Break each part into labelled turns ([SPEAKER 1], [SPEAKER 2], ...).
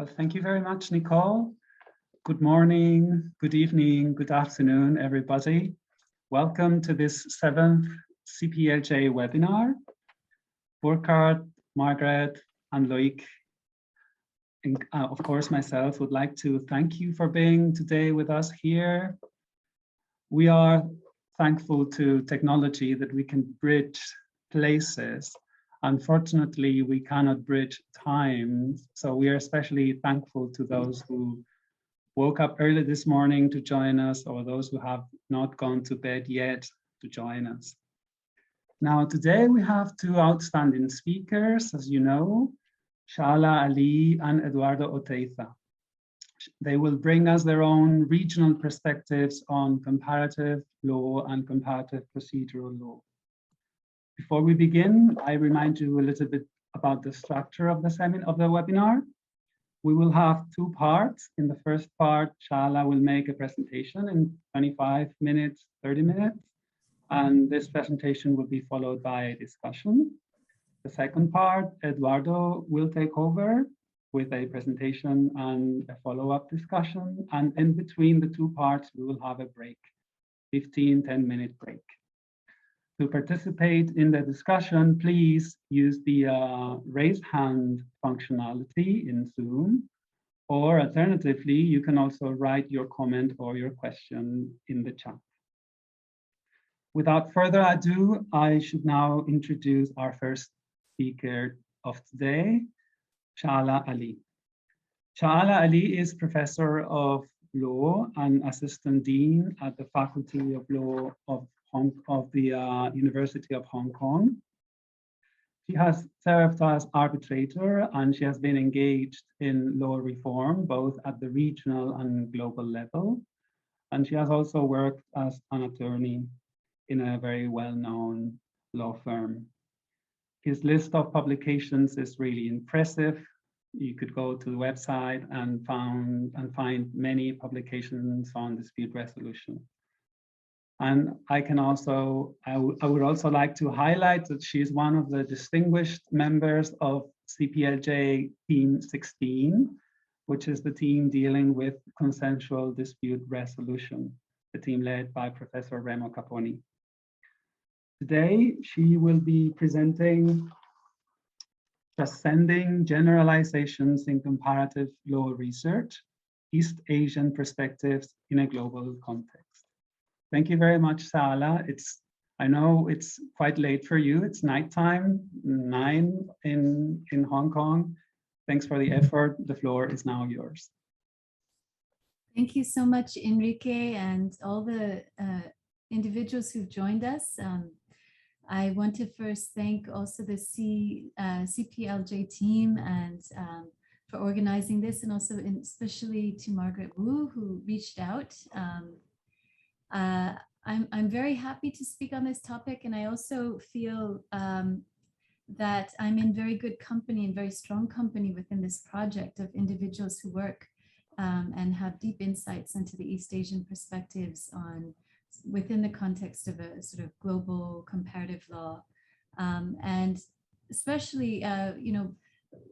[SPEAKER 1] Well, thank you very much, Nicole. Good morning, good evening, good afternoon, everybody. Welcome to this 7th CPLJ webinar. Burkhard, Margaret, and Loic, and of course myself, would like to thank you for being today with us here. We are thankful to technology that we can bridge places. Unfortunately, we cannot bridge time, so we are especially thankful to those who woke up early this morning to join us, or those who have not gone to bed yet to join us. Now, today we have two outstanding speakers, as you know, Shala Ali and Eduardo Oteiza. They will bring us their own regional perspectives on comparative law and comparative procedural law. Before we begin, I remind you a little bit about the structure of the webinar. We will have two parts. In the first part, Shala will make a presentation in 25 minutes, 30 minutes, and this presentation will be followed by a discussion. The second part, Eduardo will take over with a presentation and a follow-up discussion, and in between the two parts, we will have a break, 10-minute break. To participate in the discussion, please use the raise hand functionality in Zoom, or alternatively, you can also write your comment or your question in the chat. Without further ado, I should now introduce our first speaker of today, Shala Ali. Shala Ali is Professor of Law and Assistant Dean at the Faculty of Law of the University of Hong Kong. She has served as arbitrator, and she has been engaged in law reform, both at the regional and global level. And she has also worked as an attorney in a very well-known law firm. His list of publications is really impressive. You could go to the website and find many publications on dispute resolution. And I would also like to highlight that she is one of the distinguished members of CPLJ Team 16, which is the team dealing with consensual dispute resolution, the team led by Professor Remo Caponi. Today, she will be presenting Transcending Generalizations in Comparative Law Research, East Asian Perspectives in a Global Context. Thank you very much, Shala. I know it's quite late for you. It's nighttime, 9 in Hong Kong. Thanks for the effort. The floor is now yours.
[SPEAKER 2] Thank you so much, Enrique, and all the individuals who've joined us. I want to first thank also the CPLJ team and for organizing this, and also especially to Margaret Wu, who reached out. I'm very happy to speak on this topic, and I also feel that I'm in very good company and very strong company within this project of individuals who work and have deep insights into the East Asian perspectives within the context of a sort of global comparative law. And especially,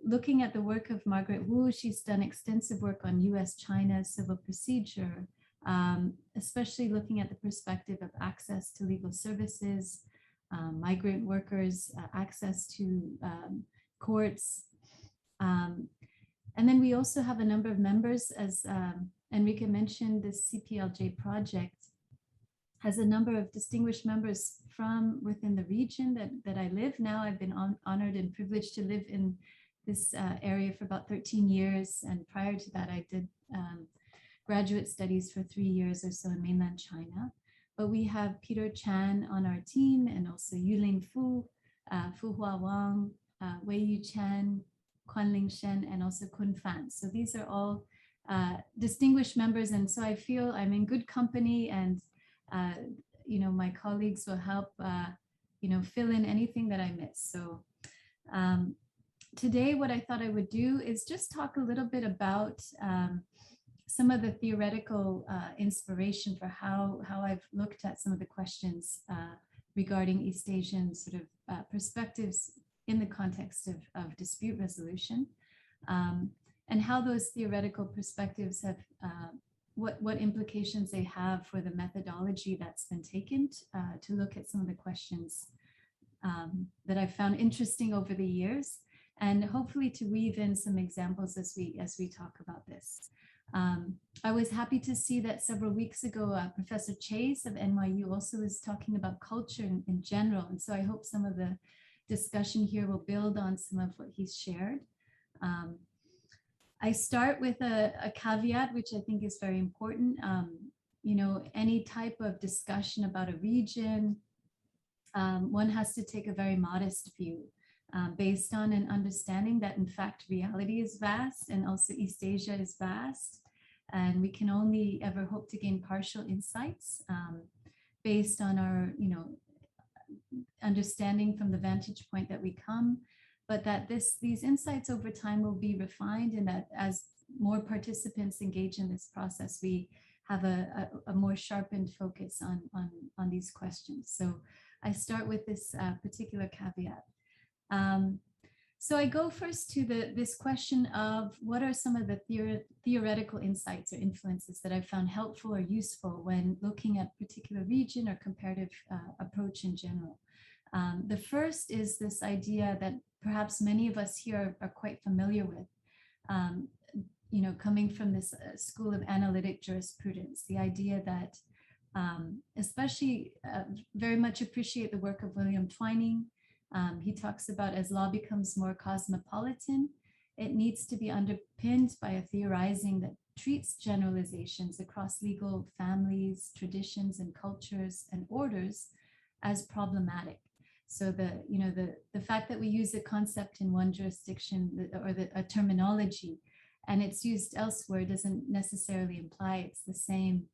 [SPEAKER 2] looking at the work of Margaret Wu, she's done extensive work on US-China civil procedure, especially looking at the perspective of access to legal services, migrant workers, access to courts. And then we also have a number of members, as Enrique mentioned. This CPLJ project has a number of distinguished members from within the region that I live now. I've been honored and privileged to live in this area for about 13 years. And prior to that, I did graduate studies for 3 years or so in mainland China. But we have Peter Chan on our team, and also Yuling Fu, Fu Hua Wang, Wei Yu Chen, Quanling Shen, and also Kun Fan. So these are all distinguished members. And so I feel I'm in good company, and my colleagues will help, fill in anything that I miss. So today, what I thought I would do is just talk a little bit about some of the theoretical inspiration for how I've looked at some of the questions regarding East Asian sort of perspectives in the context of dispute resolution. and how those theoretical perspectives have, what implications they have for the methodology that's been taken to look at some of the questions that I've found interesting over the years, and hopefully to weave in some examples as we talk about this. I was happy to see that several weeks ago, Professor Chase of NYU also was talking about culture in general. And so I hope some of the discussion here will build on some of what he's shared. I start with a caveat, which I think is very important. You know, any type of discussion about a region, one has to take a very modest view based on an understanding that in fact reality is vast, and also East Asia is vast, and we can only ever hope to gain partial insights based on our, you know, understanding from the vantage point that we come, but that these insights over time will be refined, and that as more participants engage in this process, we have a more sharpened focus on these questions. So I start with this particular caveat. So I go first to this question of what are some of the theoretical insights or influences that I found helpful or useful when looking at particular region or comparative approach in general. The first is this idea that perhaps many of us here are quite familiar with, you know, coming from this school of analytic jurisprudence, the idea that especially very much appreciate the work of William Twining. He talks about as law becomes more cosmopolitan, it needs to be underpinned by a theorizing that treats generalizations across legal families, traditions, and cultures and orders as problematic. So the fact that we use a concept in one jurisdiction or a terminology and it's used elsewhere doesn't necessarily imply it's the same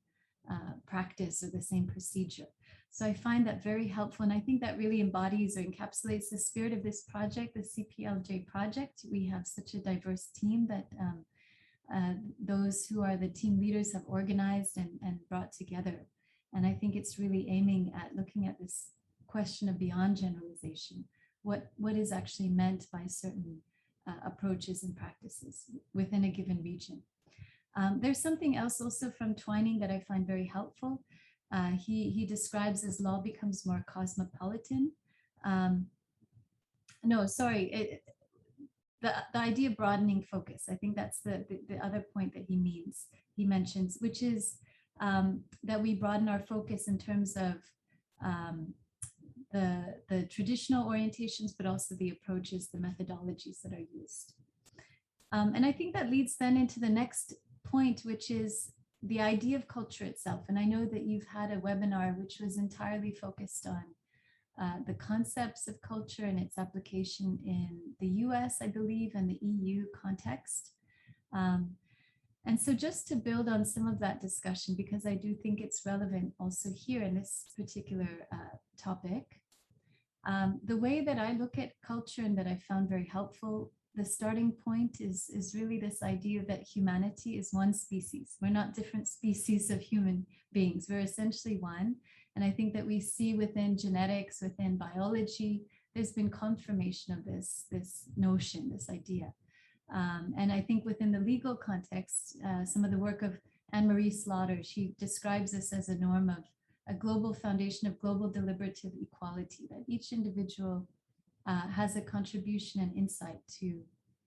[SPEAKER 2] practice or the same procedure. So I find that very helpful. And I think that really embodies or encapsulates the spirit of this project, the CPLJ project. We have such a diverse team that those who are the team leaders have organized and brought together. And I think it's really aiming at looking at this question of beyond generalization. What is actually meant by certain approaches and practices within a given region. There's something else also from Twining that I find very helpful. He describes as law becomes more cosmopolitan. The idea of broadening focus. I think that's the other point that he mentions, which is that we broaden our focus in terms of the traditional orientations, but also the approaches, the methodologies that are used. And I think that leads then into the next point, which is the idea of culture itself. And I know that you've had a webinar which was entirely focused on the concepts of culture and its application in the US, I believe, and the EU context. And so just to build on some of that discussion, because I do think it's relevant also here in this particular topic, the way that I look at culture and that I found very helpful, the starting point is really this idea that humanity is one species. We're not different species of human beings. We're essentially one. And I think that we see within genetics, within biology, there's been confirmation of this notion, this idea. And I think within the legal context, some of the work of Anne-Marie Slaughter, she describes this as a norm of a global foundation of global deliberative equality, that each individual has a contribution and insight to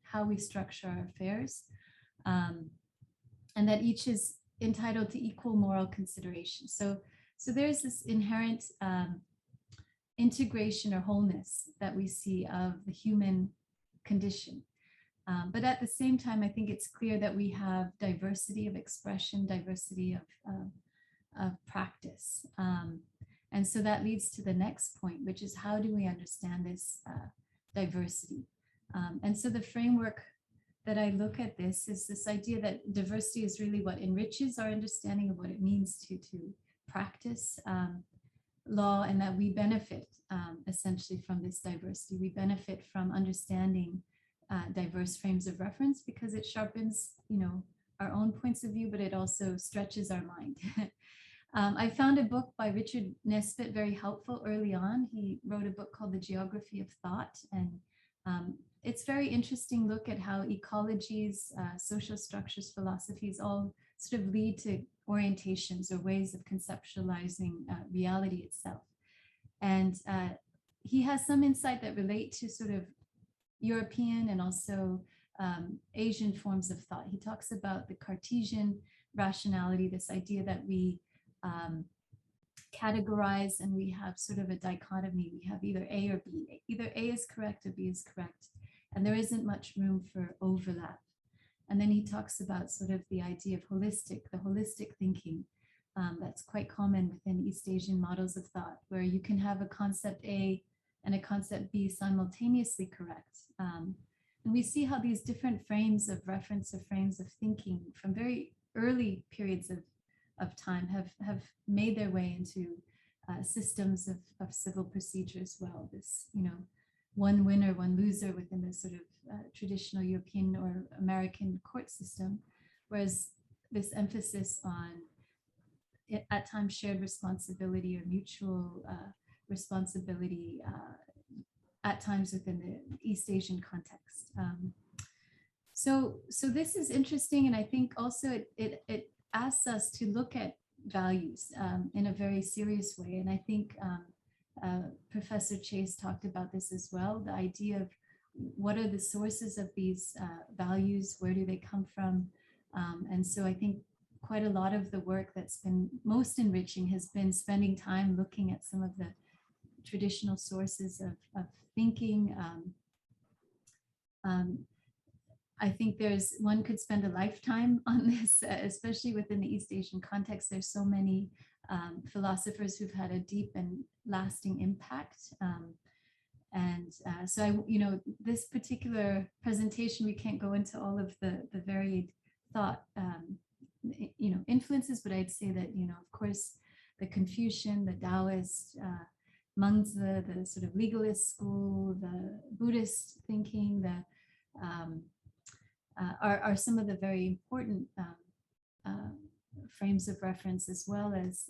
[SPEAKER 2] how we structure our affairs, and that each is entitled to equal moral consideration. So there's this inherent integration or wholeness that we see of the human condition. But at the same time, I think it's clear that we have diversity of expression, diversity of practice. And so that leads to the next point, which is how do we understand this diversity? And so the framework that I look at this is this idea that diversity is really what enriches our understanding of what it means to practice law, and that we benefit essentially from this diversity. We benefit from understanding diverse frames of reference because it sharpens, our own points of view, but it also stretches our mind. I found a book by Richard Nesbitt very helpful early on. He wrote a book called The Geography of Thought, and It's very interesting look at how ecologies, social structures, philosophies all sort of lead to orientations or ways of conceptualizing reality itself. And he has some insight that relate to sort of European and also Asian forms of thought. He talks about the Cartesian rationality, this idea that we categorize and we have sort of a dichotomy. We have either A or B. Either A is correct or B is correct. And there isn't much room for overlap. And then he talks about sort of the idea of the holistic thinking that's quite common within East Asian models of thought, where you can have a concept A and a concept B simultaneously correct. And we see how these different frames of reference or frames of thinking from very early periods of time have made their way into systems of civil procedure as well. This, one winner, one loser within the sort of traditional European or American court system, whereas this emphasis on at times shared responsibility or mutual responsibility at times within the East Asian context. So this is interesting, and I think also it asks us to look at values in a very serious way. And I think Professor Chase talked about this as well, the idea of what are the sources of these values, where do they come from? And so I think quite a lot of the work that's been most enriching has been spending time looking at some of the traditional sources of thinking. I think one could spend a lifetime on this, especially within the East Asian context. There's so many philosophers who've had a deep and lasting impact. So this particular presentation, we can't go into all of the varied thought, influences, but I'd say that, of course, the Confucian, the Taoist, Mengzi, the sort of legalist school, the Buddhist thinking, are some of the very important frames of reference, as well as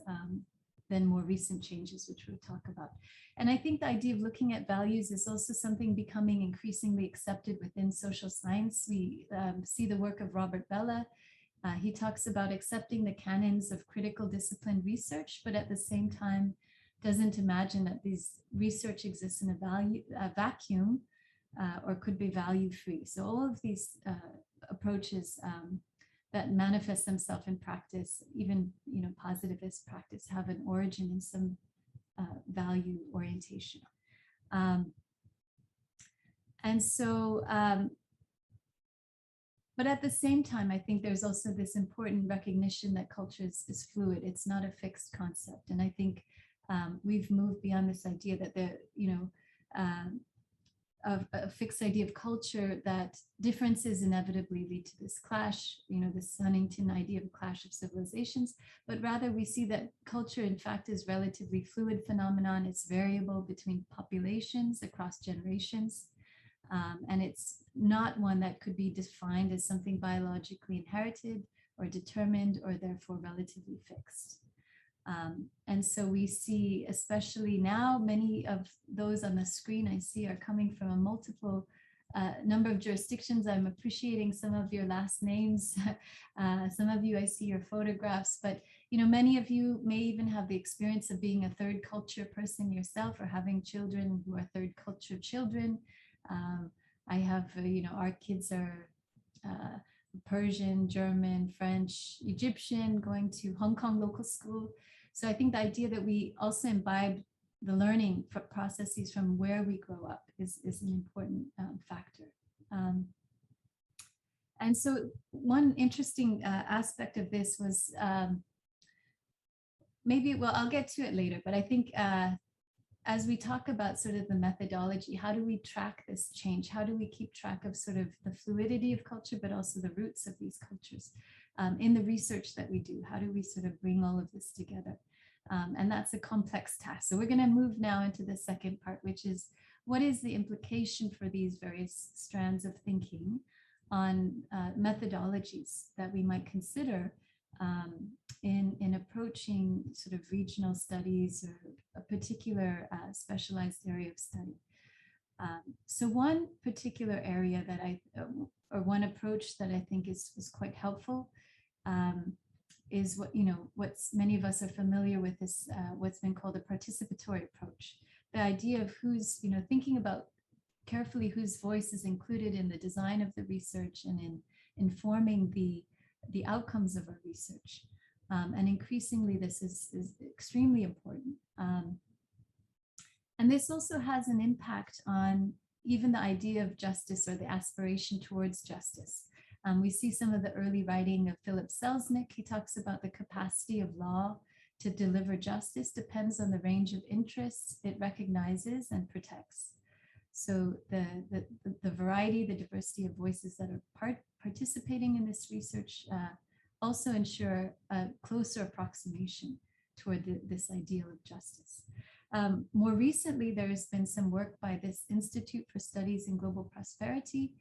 [SPEAKER 2] then more recent changes, which we'll talk about. And I think the idea of looking at values is also something becoming increasingly accepted within social science. We see the work of Robert Bellah. He talks about accepting the canons of critical disciplined research, but at the same time doesn't imagine that these research exists in a vacuum or could be value-free. So all of these approaches that manifest themselves in practice, even positivist practice, have an origin in some value orientation. And so, but at the same time, I think there's also this important recognition that culture is fluid. It's not a fixed concept. And I think we've moved beyond this idea that of a fixed idea of culture, that differences inevitably lead to this clash, this Huntington idea of a clash of civilizations, but rather we see that culture in fact is relatively fluid phenomenon. It's variable between populations across generations. And it's not one that could be defined as something biologically inherited or determined or therefore relatively fixed. And so we see, especially now, many of those on the screen I see are coming from a multiple number of jurisdictions. I'm appreciating some of your last names. Some of you, I see your photographs, but many of you may even have the experience of being a third culture person yourself, or having children who are third culture children. I have, our kids are Persian, German, French, Egyptian, going to Hong Kong local school. So I think the idea that we also imbibe the learning processes from where we grow up is an important factor. And so one interesting aspect of this was I'll get to it later, but I think as we talk about sort of the methodology, how do we track this change? How do we keep track of sort of the fluidity of culture, but also the roots of these cultures in the research that we do? How do we sort of bring all of this together? And that's a complex task. So we're going to move now into the second part, which is what is the implication for these various strands of thinking on methodologies that we might consider in approaching sort of regional studies or a particular specialized area of study. So one particular area that or one approach that I think is quite helpful is what's many of us are familiar with is what's been called a participatory approach. The idea of who's, thinking about carefully whose voice is included in the design of the research and in informing the outcomes of our research. And increasingly, this is extremely important. And this also has an impact on even the idea of justice or the aspiration towards justice. We see some of the early writing of Philip Selznick. He talks about the capacity of law to deliver justice depends on the range of interests it recognizes and protects. So the variety, the diversity of voices that are participating in this research also ensure a closer approximation toward this ideal of justice. More recently, there has been some work by this Institute for Studies in Global Prosperity.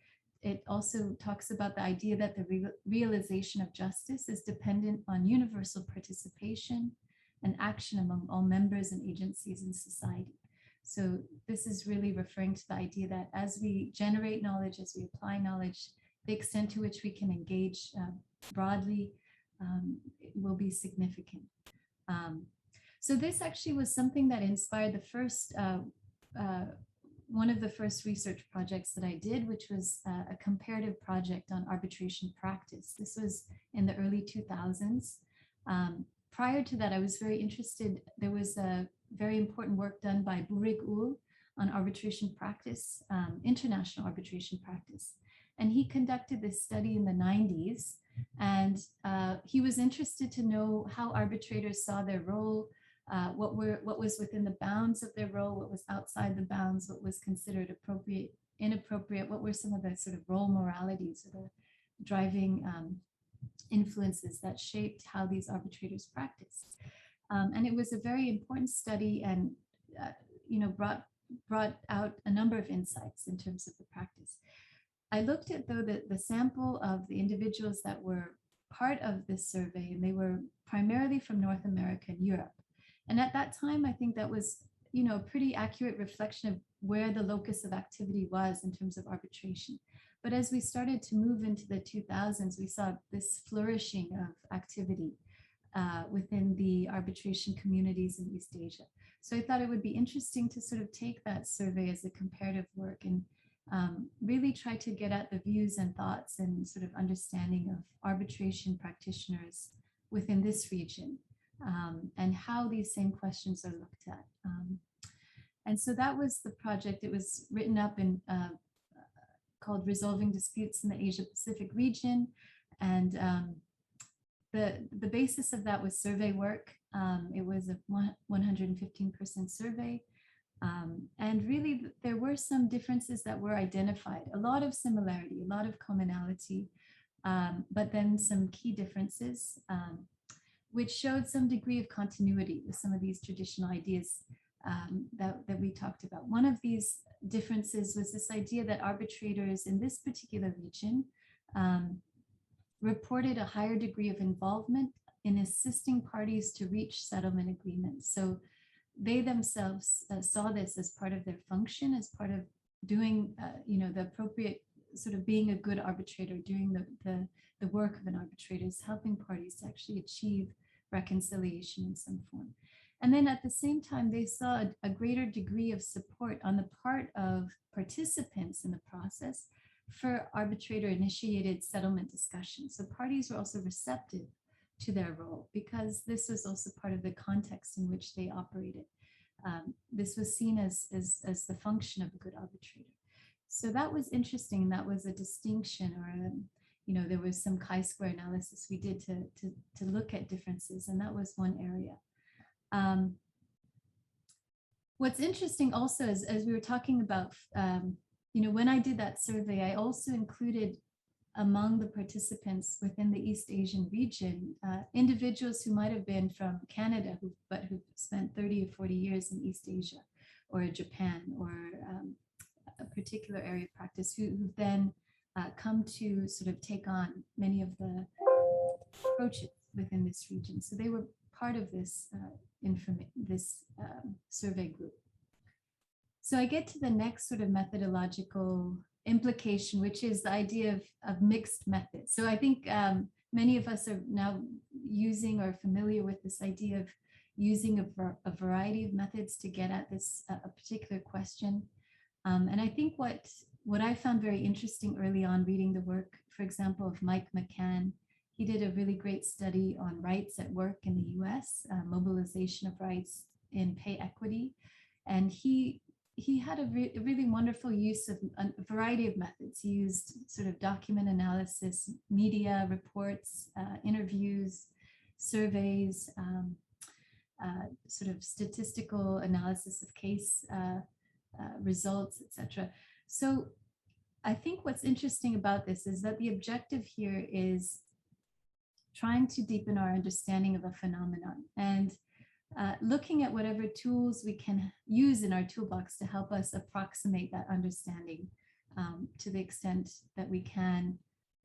[SPEAKER 2] It also talks about the idea that the realization of justice is dependent on universal participation and action among all members and agencies in society. So this is really referring to the idea that as we generate knowledge, as we apply knowledge, the extent to which we can engage broadly will be significant. So this actually was something that inspired the first, one of the first research projects that I did, which was a comparative project on arbitration practice. This was in the early 2000s. Prior to that, I was very interested. There was a very important work done by Burig Ul on arbitration practice, international arbitration practice. And he conducted this study in the 90s. And he was interested to know how arbitrators saw their role, what was within the bounds of their role, what was outside the bounds, what was considered appropriate, inappropriate, what were some of the sort of role moralities or the driving influences that shaped how these arbitrators practiced. And it was a very important study and brought out a number of insights in terms of the practice. I looked at, though, the sample of the individuals that were part of this survey, and they were primarily from North America and Europe. And at that time, I think that was, a pretty accurate reflection of where the locus of activity was in terms of arbitration. But as we started to move into the 2000s, we saw this flourishing of activity within the arbitration communities in East Asia. So I thought it would be interesting to sort of take that survey as a comparative work and really try to get at the views and thoughts and sort of understanding of arbitration practitioners within this region and how these same questions are looked at. And so that was the project. It was written up in called Resolving Disputes in the Asia Pacific Region. And the basis of that was survey work. It was a 115% survey. And really, there were some differences that were identified, a lot of similarity, a lot of commonality, but then some key differences, which showed some degree of continuity with some of these traditional ideas that we talked about. One of these differences was this idea that arbitrators in this particular region reported a higher degree of involvement in assisting parties to reach settlement agreements. So they themselves saw this as part of their function, as part of doing, the appropriate sort of being a good arbitrator, doing the work of an arbitrator, is helping parties to actually achieve reconciliation in some form. And then at the same time, they saw a greater degree of support on the part of participants in the process for arbitrator-initiated settlement discussions. So parties were also receptive to their role because this was also part of the context in which they operated. This was seen as the function of a good arbitrator. So that was interesting. That was a distinction, or there was some chi-square analysis we did to look at differences, and that was one area. What's interesting also is, as we were talking about, when I did that survey, I also included among the participants within the East Asian region, individuals who might have been from Canada, but who've spent 30 or 40 years in East Asia or Japan or a particular area of practice, who've then come to sort of take on many of the approaches within this region. So they were part of this survey group. So I get to the next sort of methodological implication, which is the idea of mixed methods. So I think many of us are now using or familiar with this idea of using a variety of methods to get at this a particular question. And I think what I found very interesting early on reading the work, for example, of Mike McCann, he did a really great study on rights at work in the US, mobilization of rights in pay equity. And he had a really wonderful use of a variety of methods. He used sort of document analysis, media reports, interviews, surveys, sort of statistical analysis of case results, etc. So I think what's interesting about this is that the objective here is trying to deepen our understanding of a phenomenon and looking at whatever tools we can use in our toolbox to help us approximate that understanding to the extent that we can,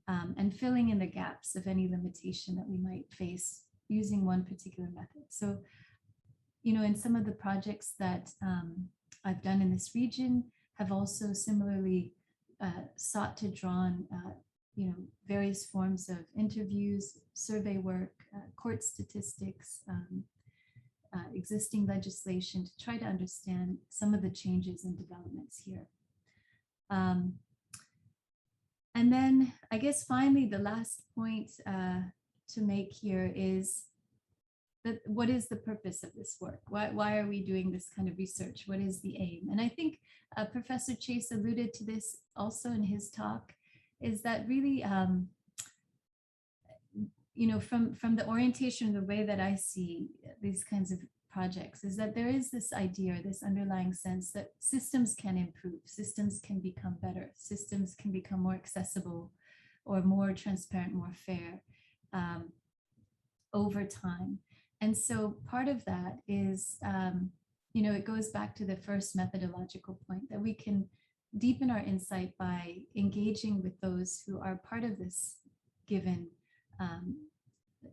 [SPEAKER 2] and filling in the gaps of any limitation that we might face using one particular method. So, you know, in some of the projects that I've done in this region have also similarly sought to draw on, you know, various forms of interviews, survey work, court statistics, existing legislation to try to understand some of the changes and developments here. And then I guess finally, the last point to make here is that what is the purpose of this work? Why are we doing this kind of research? What is the aim? And I think Professor Chase alluded to this also in his talk, is that really, you know, from the orientation, the way that I see these kinds of projects is that there is this idea, this underlying sense that systems can improve, systems can become better, systems can become more accessible or more transparent, more fair over time. And so part of that is, you know, it goes back to the first methodological point that we can deepen our insight by engaging with those who are part of this given,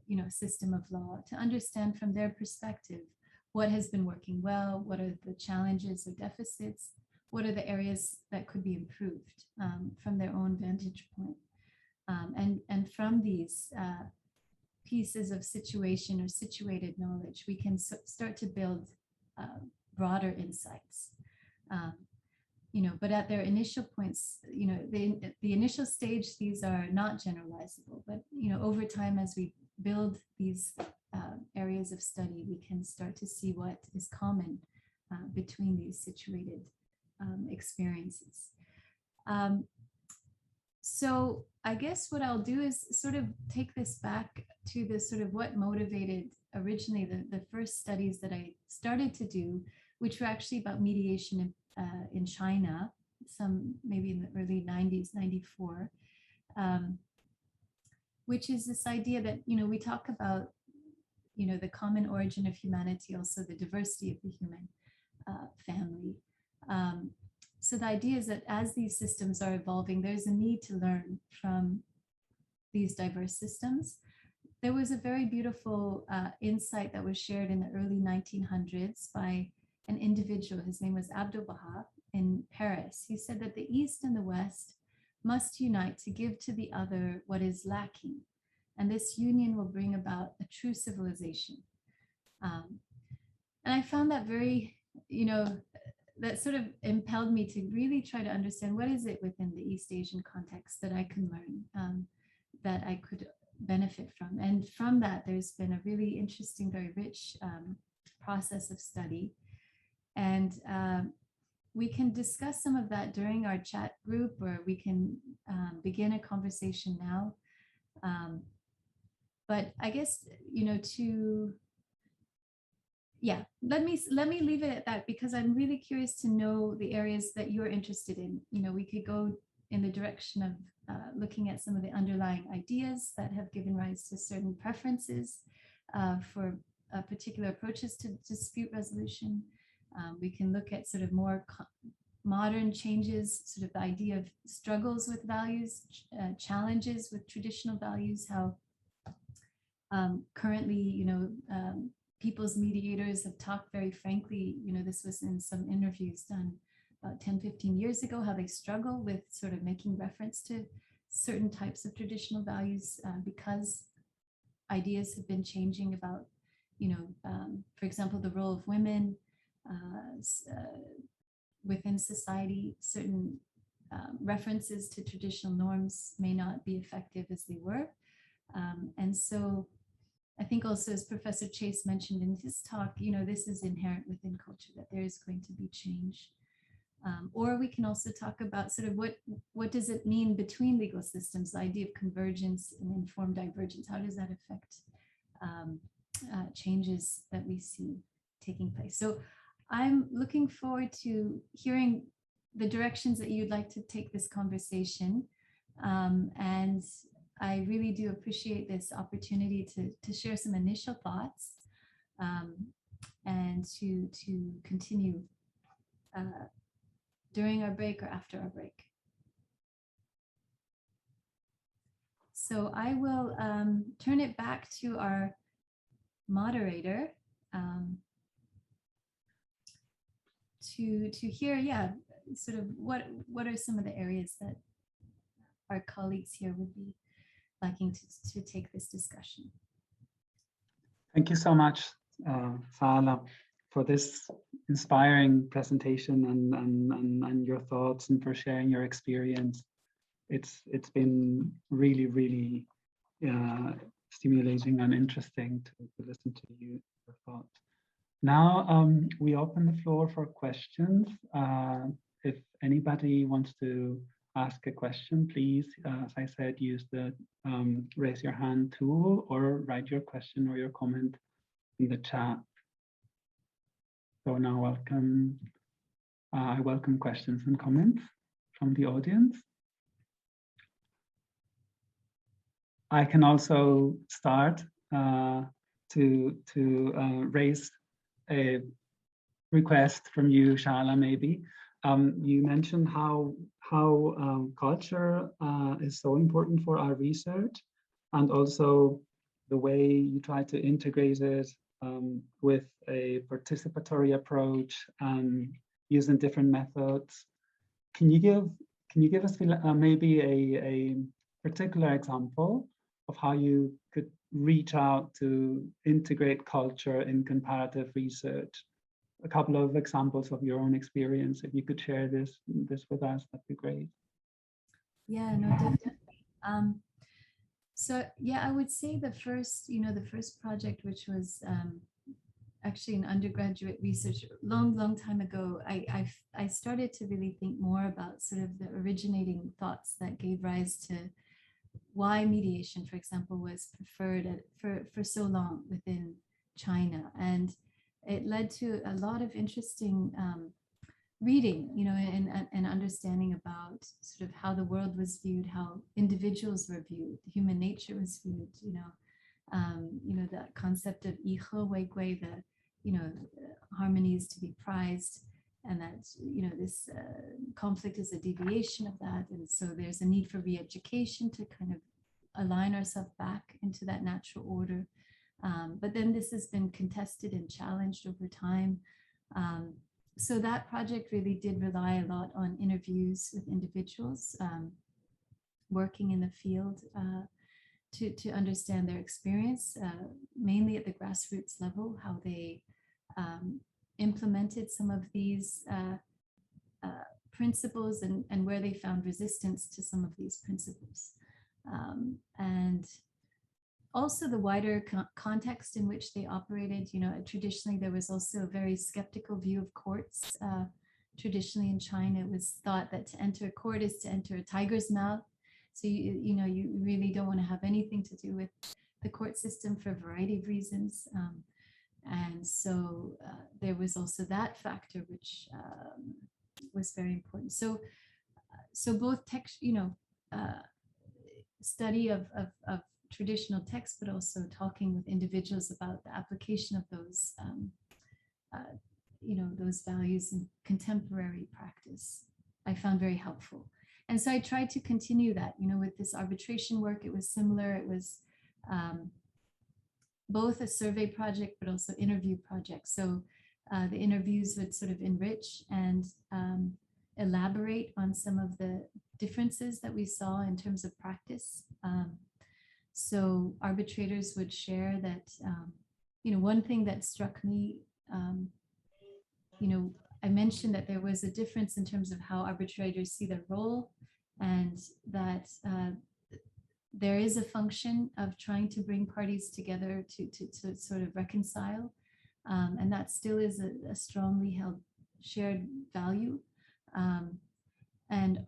[SPEAKER 2] you know, system of law, to understand from their perspective what has been working well, what are the challenges or deficits, what are the areas that could be improved from their own vantage point. And from these pieces of situation or situated knowledge, we can start to build broader insights. You know, but at their initial points, you know, the initial stage, these are not generalizable, but, you know, over time, as we build these areas of study, we can start to see what is common between these situated experiences. So I guess what I'll do is sort of take this back to the sort of what motivated originally the first studies that I started to do, which were actually about mediation in China, some maybe in the early 90s, 94, which is this idea that, you know, we talk about, you know, the common origin of humanity, also the diversity of the human family. So the idea is that as these systems are evolving, there's a need to learn from these diverse systems. There was a very beautiful insight that was shared in the early 1900s by an individual. His name was Abdul Baha in Paris. He said that the East and the West must unite to give to the other what is lacking. And this union will bring about a true civilization. And I found that very, you know, that sort of impelled me to really try to understand what is it within the East Asian context that I can learn, that I could benefit from. And from that, there's been a really interesting, very rich process of study. And we can discuss some of that during our chat group, or we can begin a conversation now. But I guess, you know, let me leave it at that, because I'm really curious to know the areas that you're interested in. You know, we could go in the direction of looking at some of the underlying ideas that have given rise to certain preferences for particular approaches to dispute resolution. We can look at sort of more modern changes, sort of the idea of struggles with values, challenges with traditional values, how currently, you know, people's mediators have talked very frankly, you know, this was in some interviews done about 10, 15 years ago, how they struggle with sort of making reference to certain types of traditional values because ideas have been changing about, for example, the role of women within society. Certain references to traditional norms may not be effective as they were. And so I think also, as Professor Chase mentioned in his talk, this is inherent within culture, that there is going to be change. Or we can also talk about sort of what does it mean between legal systems, the idea of convergence and informed divergence. How does that affect changes that we see taking place? So I'm looking forward to hearing the directions that you'd like to take this conversation. And I really do appreciate this opportunity to share some initial thoughts and to continue during our break or after our break. So I will turn it back to our moderator to hear, sort of what are some of the areas that our colleagues here would be liking to take this discussion.
[SPEAKER 1] Thank you so much, Sala, for this inspiring presentation and your thoughts, and for sharing your experience. It's been really, really stimulating and interesting to listen to your thoughts. Now we open the floor for questions. If anybody wants to ask a question, please, as I said, use the raise your hand tool or write your question or your comment in the chat. So now I welcome questions and comments from the audience. I can also start to raise a request from you, Shala, maybe. You mentioned how culture is so important for our research, and also the way you try to integrate it with a participatory approach and using different methods. Can you give us maybe a particular example of how you could reach out to integrate culture in comparative research? A couple of examples of your own experience. If you could share this with us, that'd be great.
[SPEAKER 2] Yeah, no, definitely. So yeah, I would say the first project, which was actually an undergraduate research long time ago, I started to really think more about sort of the originating thoughts that gave rise to why mediation, for example, was preferred for so long within China. And it led to a lot of interesting reading, and understanding about sort of how the world was viewed, how individuals were viewed, human nature was viewed, that concept of 以和为贵, the harmony is to be prized, and that this conflict is a deviation of that, and so there's a need for re-education to kind of align ourselves back into that natural order. But then this has been contested and challenged over time. So that project really did rely a lot on interviews with individuals working in the field to understand their experience, mainly at the grassroots level, how they implemented some of these principles and where they found resistance to some of these principles. And also the wider context in which they operated. Traditionally there was also a very skeptical view of courts. Traditionally in China, it was thought that to enter a court is to enter a tiger's mouth. So you really don't want to have anything to do with the court system for a variety of reasons. And so there was also that factor, which was very important. So both text, study of traditional texts, but also talking with individuals about the application of those, those values in contemporary practice, I found very helpful. And so I tried to continue that, with this arbitration work. It was similar. It was both a survey project, but also interview project. So the interviews would sort of enrich and elaborate on some of the differences that we saw in terms of practice. So arbitrators would share that, one thing that struck me, I mentioned that there was a difference in terms of how arbitrators see their role, and that there is a function of trying to bring parties together to sort of reconcile. And that still is a strongly held shared value. And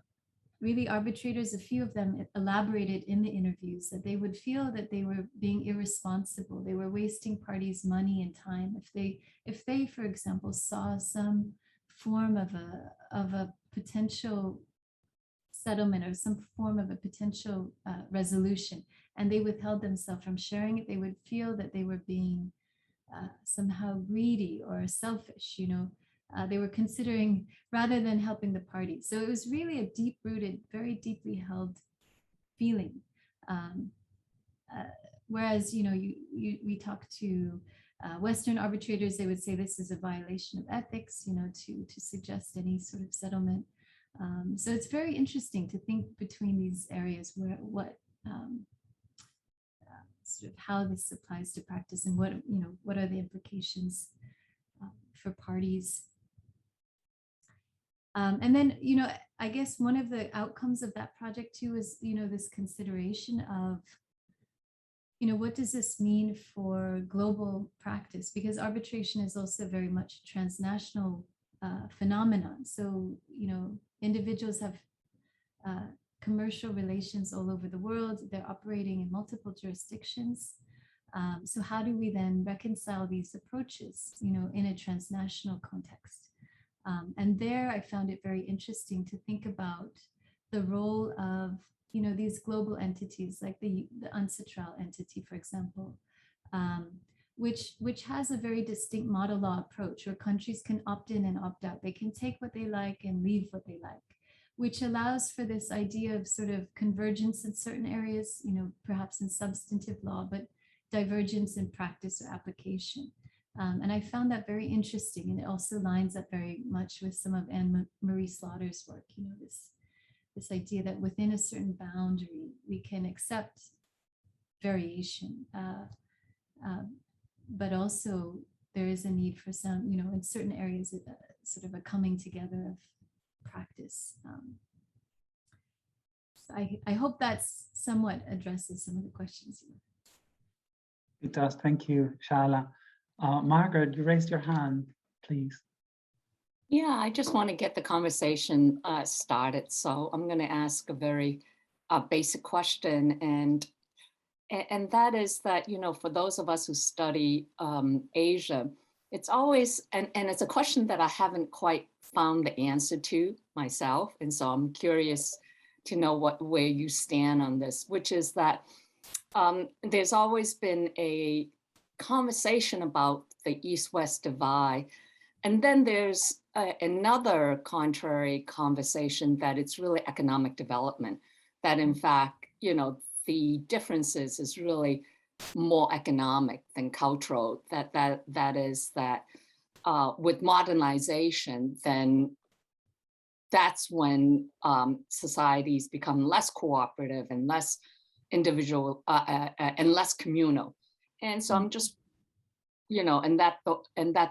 [SPEAKER 2] really arbitrators, a few of them elaborated in the interviews that they would feel that they were being irresponsible. They were wasting parties' money and time. If they, for example, saw some form of a potential settlement or some form of a potential resolution, and they withheld themselves from sharing it, they would feel that they were being somehow greedy or selfish, they were considering rather than helping the party. So it was really a deep-rooted, very deeply held feeling. Whereas, we talk to Western arbitrators, they would say this is a violation of ethics, to suggest any sort of settlement. So it's very interesting to think between these areas where sort of how this applies to practice and what are the implications for parties. And then, I guess one of the outcomes of that project too is, this consideration of, what does this mean for global practice? Because arbitration is also very much a transnational phenomenon. So, individuals have commercial relations all over the world. They're operating in multiple jurisdictions. So how do we then reconcile these approaches, in a transnational context? And there I found it very interesting to think about the role of, these global entities like the UNCITRAL entity, for example, which has a very distinct model law approach where countries can opt in and opt out. They can take what they like and leave what they like, which allows for this idea of sort of convergence in certain areas, perhaps in substantive law, but divergence in practice or application. And I found that very interesting. And it also lines up very much with some of Anne-Marie Slaughter's work, this idea that within a certain boundary, we can accept variation, but also there is a need for some, in certain areas, sort of a coming together of practice. So I hope that somewhat addresses some of the questions.
[SPEAKER 1] It does. Thank you, Shala. Margaret, you raised your hand, please.
[SPEAKER 3] Yeah, I just want to get the conversation started. So I'm going to ask a very basic question, and that is that, for those of us who study Asia, it's always, and it's a question that I haven't quite found the answer to myself. And so I'm curious to know where you stand on this, which is that there's always been a conversation about the East-West divide. And then there's another contrary conversation that it's really economic development, that in fact, the differences is really more economic than cultural, that is that with modernization, then that's when societies become less cooperative and less individual and less communal. And so I'm just, and that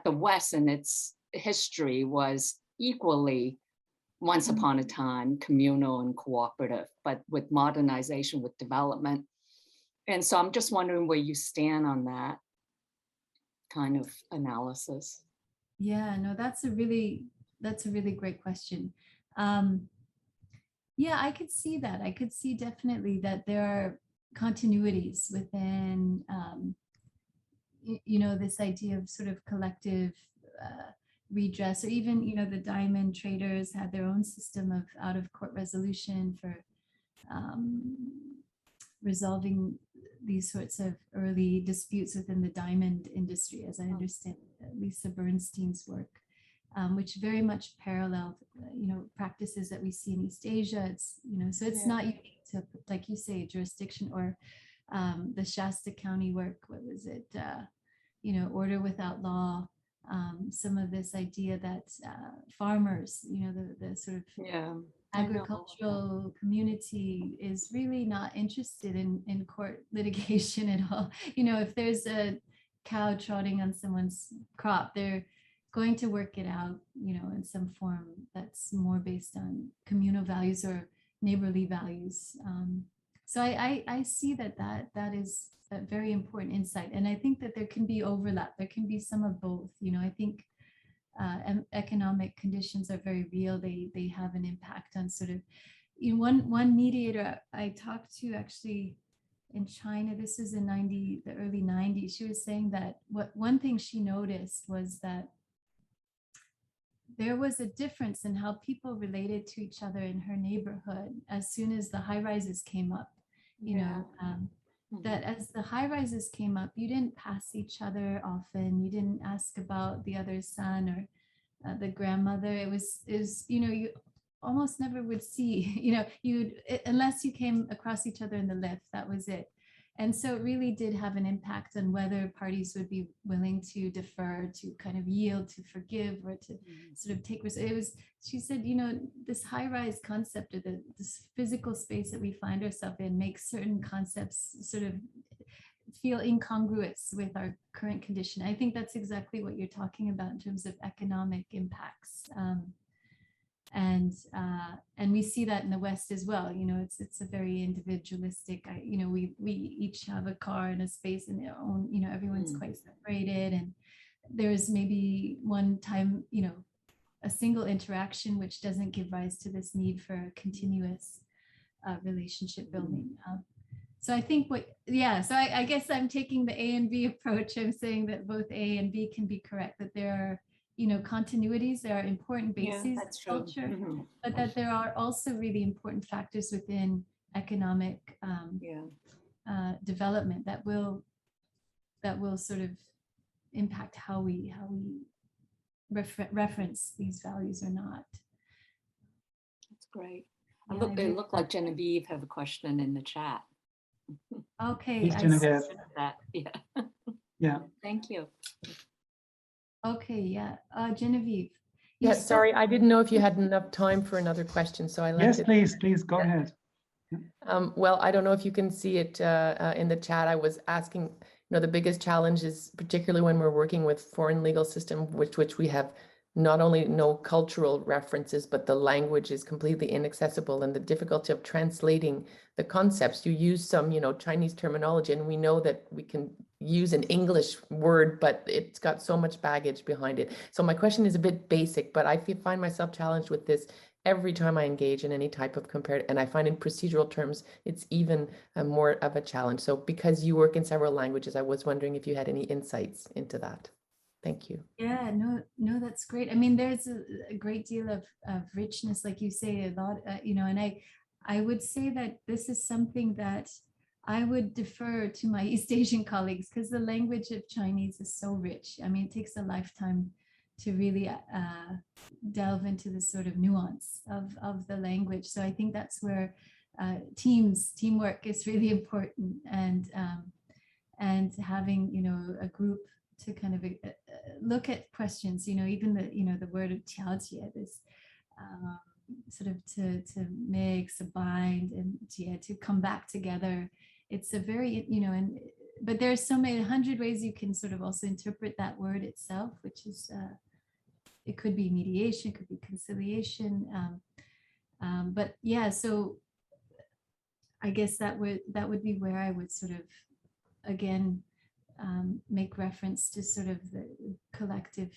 [SPEAKER 3] the West and its history was equally once upon a time communal and cooperative, but with modernization, with development. And so I'm just wondering where you stand on that kind of analysis.
[SPEAKER 2] Yeah, no, that's a really great question. Yeah, I could see that. I could see definitely that there are continuities within, this idea of sort of collective redress, or even, the diamond traders had their own system of out-of-court resolution for resolving these sorts of early disputes within the diamond industry, as I understand Lisa Bernstein's work, which very much paralleled, practices that we see in East Asia. It's, so it's not unique to, like you say, jurisdiction, or the Shasta County work. What was it? Order without law. some of this idea that farmers, the sort of agricultural community is really not interested in court litigation at all. If there's a cow trotting on someone's crop, they're going to work it out, in some form that's more based on communal values or neighborly values. So I see that is a very important insight. And I think that there can be overlap. There can be some of both. I think economic conditions are very real. They have an impact on sort of, one mediator I talked to actually in China, this is in the early 90s, she was saying that one thing she noticed was that there was a difference in how people related to each other in her neighborhood as soon as the high rises came up. That as the high rises came up, you didn't pass each other often. You didn't ask about the other son or the grandmother. It was you almost never would see, unless you came across each other in the lift, that was it. And so it really did have an impact on whether parties would be willing to defer, to kind of yield, to forgive, or to sort of take risk. She said, this high-rise concept of this physical space that we find ourselves in makes certain concepts sort of feel incongruous with our current condition. I think that's exactly what you're talking about in terms of economic impacts. And we see that in the West as well. It's a very individualistic. We each have a car and a space in their own. Everyone's quite separated, and there's maybe one time, a single interaction which doesn't give rise to this need for continuous relationship building. So I think so I guess I'm taking the A and B approach. I'm saying that both A and B can be correct. That there are continuities, there are important bases of culture, but that there are also really important factors within economic development that will sort of impact how we reference these values or not.
[SPEAKER 3] That's great. It looked like Genevieve have a question in the chat.
[SPEAKER 2] Okay.
[SPEAKER 1] Genevieve. Yeah.
[SPEAKER 3] Thank you.
[SPEAKER 2] Okay, yeah. Genevieve.
[SPEAKER 4] Yes, sorry, I didn't know if you had enough time for another question, so I left it.
[SPEAKER 1] Yes, please, go ahead.
[SPEAKER 4] Well, I don't know if you can see it in the chat. I was asking, the biggest challenge is particularly when we're working with foreign legal system, which we have not only no cultural references, but the language is completely inaccessible, and the difficulty of translating the concepts. You use some, Chinese terminology, and we know that we can use an English word, but it's got so much baggage behind it. So my question is a bit basic, but I find myself challenged with this every time I engage in any type of comparative, and I find in procedural terms, it's even more of a challenge. So because you work in several languages, I was wondering if you had any insights into that. Thank you.
[SPEAKER 2] Yeah, no, that's great. I mean, there's a great deal of richness, like you say, a lot, and I would say that this is something that I would defer to my East Asian colleagues, because the language of Chinese is so rich. I mean, it takes a lifetime to really delve into the sort of nuance of the language. So I think that's where teamwork is really important, and having, a group to kind of look at questions, even the word of 调解, this sort of to mix, to bind, and to come back together. It's a very, but there's so many 100 ways you can sort of also interpret that word itself, which is, it could be mediation, it could be conciliation. But yeah, so I guess that would be where I would sort of, again, make reference to sort of the collective,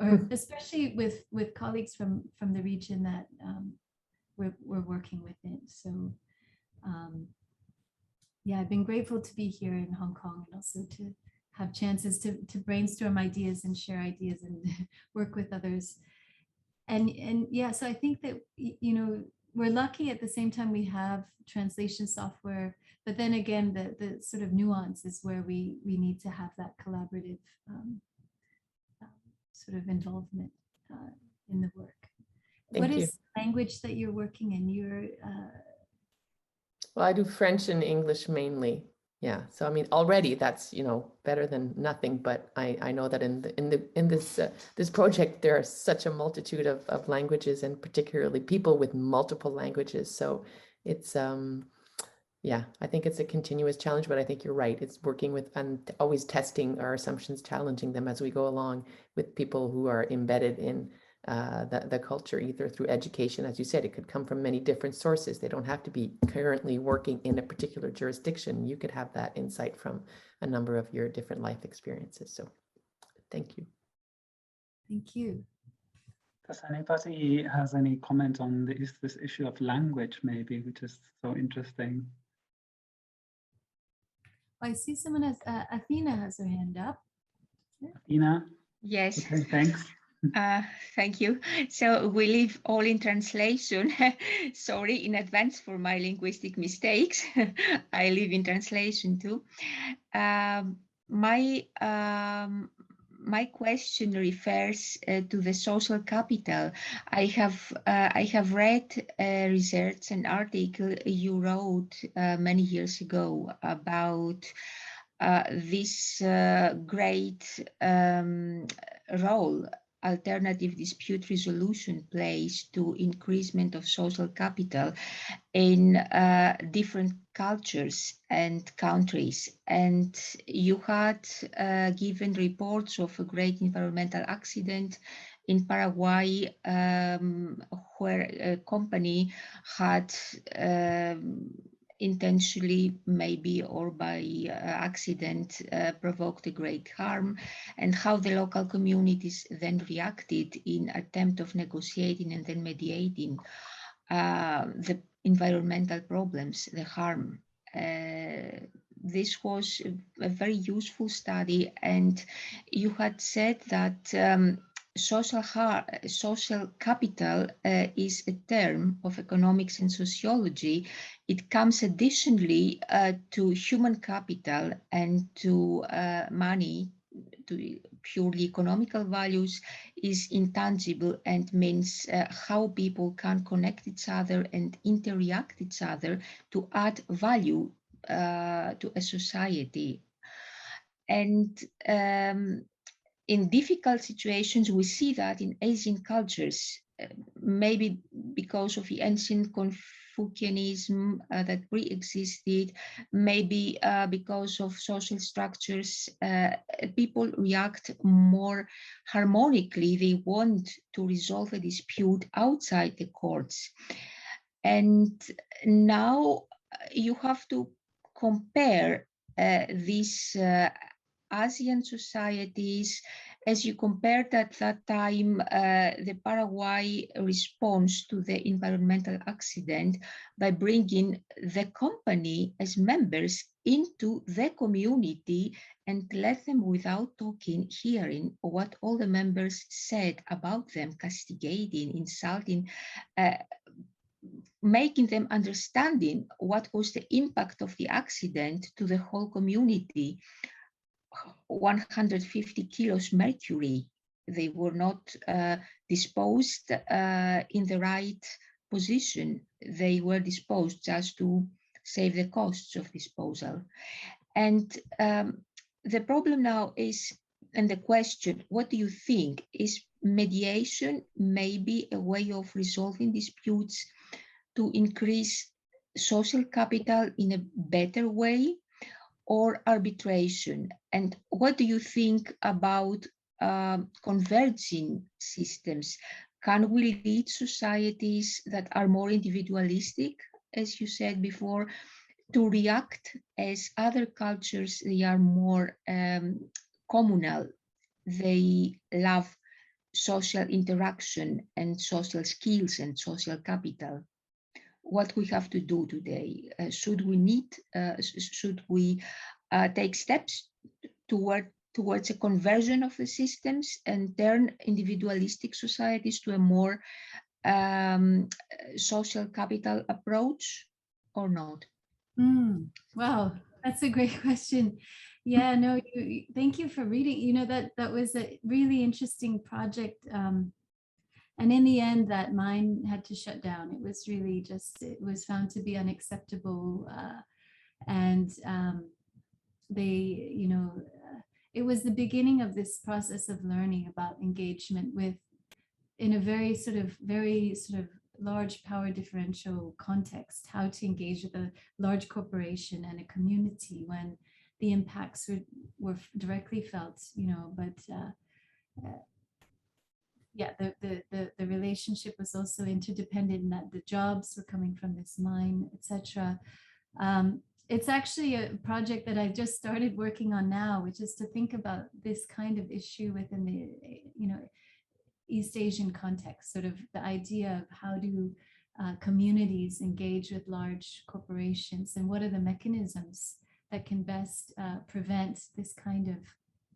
[SPEAKER 2] or especially with colleagues from the region that we're working within. So yeah, I've been grateful to be here in Hong Kong, and also to have chances to brainstorm ideas and share ideas and work with others. And yeah, so I think that, we're lucky at the same time we have translation software, but then again, the sort of nuance is where we need to have that collaborative sort of involvement in the work. What is language that you're working in? You're
[SPEAKER 4] well, I do French and English mainly. Yeah, so I mean, already that's, better than nothing, but I know that in this project, there are such a multitude of languages, and particularly people with multiple languages. So it's, yeah, I think it's a continuous challenge, but I think you're right. It's working with and always testing our assumptions, challenging them as we go along with people who are embedded in the culture, either through education. As you said, it could come from many different sources. They don't have to be currently working in a particular jurisdiction. You could have that insight from a number of your different life experiences. So thank you.
[SPEAKER 2] Thank you.
[SPEAKER 1] Does anybody has any comment on this issue of language, maybe, which is so interesting?
[SPEAKER 2] I see someone has, Athena has her hand up.
[SPEAKER 1] Athena?
[SPEAKER 5] Yes,
[SPEAKER 1] Okay, thanks.
[SPEAKER 5] thank you. So we live all in translation. Sorry in advance for my linguistic mistakes. I live in translation too. My question refers to the social capital. I have read research and article you wrote many years ago about this great role alternative dispute resolution plays to increasement of social capital in different cultures and countries. And you had given reports of a great environmental accident in Paraguay, where a company had intentionally, maybe, or by accident, provoked a great harm, and how the local communities then reacted in attempt of negotiating and then mediating the environmental problems, the harm. This was a very useful study, and you had said that social capital is a term of economics and sociology. It comes additionally to human capital and to money, to purely economical values, is intangible and means how people can connect each other and interact each other to add value to a society. And in difficult situations, we see that in Asian cultures, maybe because of the ancient Confucianism that pre-existed, maybe because of social structures, people react more harmonically. They want to resolve a dispute outside the courts. And now you have to compare these Asian societies, as you compared at that time the Paraguay response to the environmental accident by bringing the company as members into the community and let them, without talking, hearing what all the members said about them, castigating, insulting, making them understanding what was the impact of the accident to the whole community. 150 kilos mercury. They were not disposed in the right position. They were disposed just to save the costs of disposal. And the problem now is, and the question, what do you think? Is mediation maybe a way of resolving disputes to increase social capital in a better way, or arbitration? And what do you think about converging systems? Can we lead societies that are more individualistic, as you said before, to react as other cultures? They are more communal. They love social interaction and social skills and social capital. What we have to do today? Should we take steps towards a conversion of the systems and turn individualistic societies to a more social capital approach, or not?
[SPEAKER 2] Wow, that's a great question. Yeah, no, thank you for reading. You know, that was a really interesting project. And in the end, that mine had to shut down. It was really just, it was found to be unacceptable. And it was the beginning of this process of learning about engagement with, in a very sort of large power differential context, how to engage with a large corporation and a community when the impacts were directly felt, but yeah, the relationship was also interdependent in that the jobs were coming from this mine, etc. It's actually a project that I just started working on now, which is to think about this kind of issue within the, East Asian context, sort of the idea of how do communities engage with large corporations and what are the mechanisms that can best prevent this kind of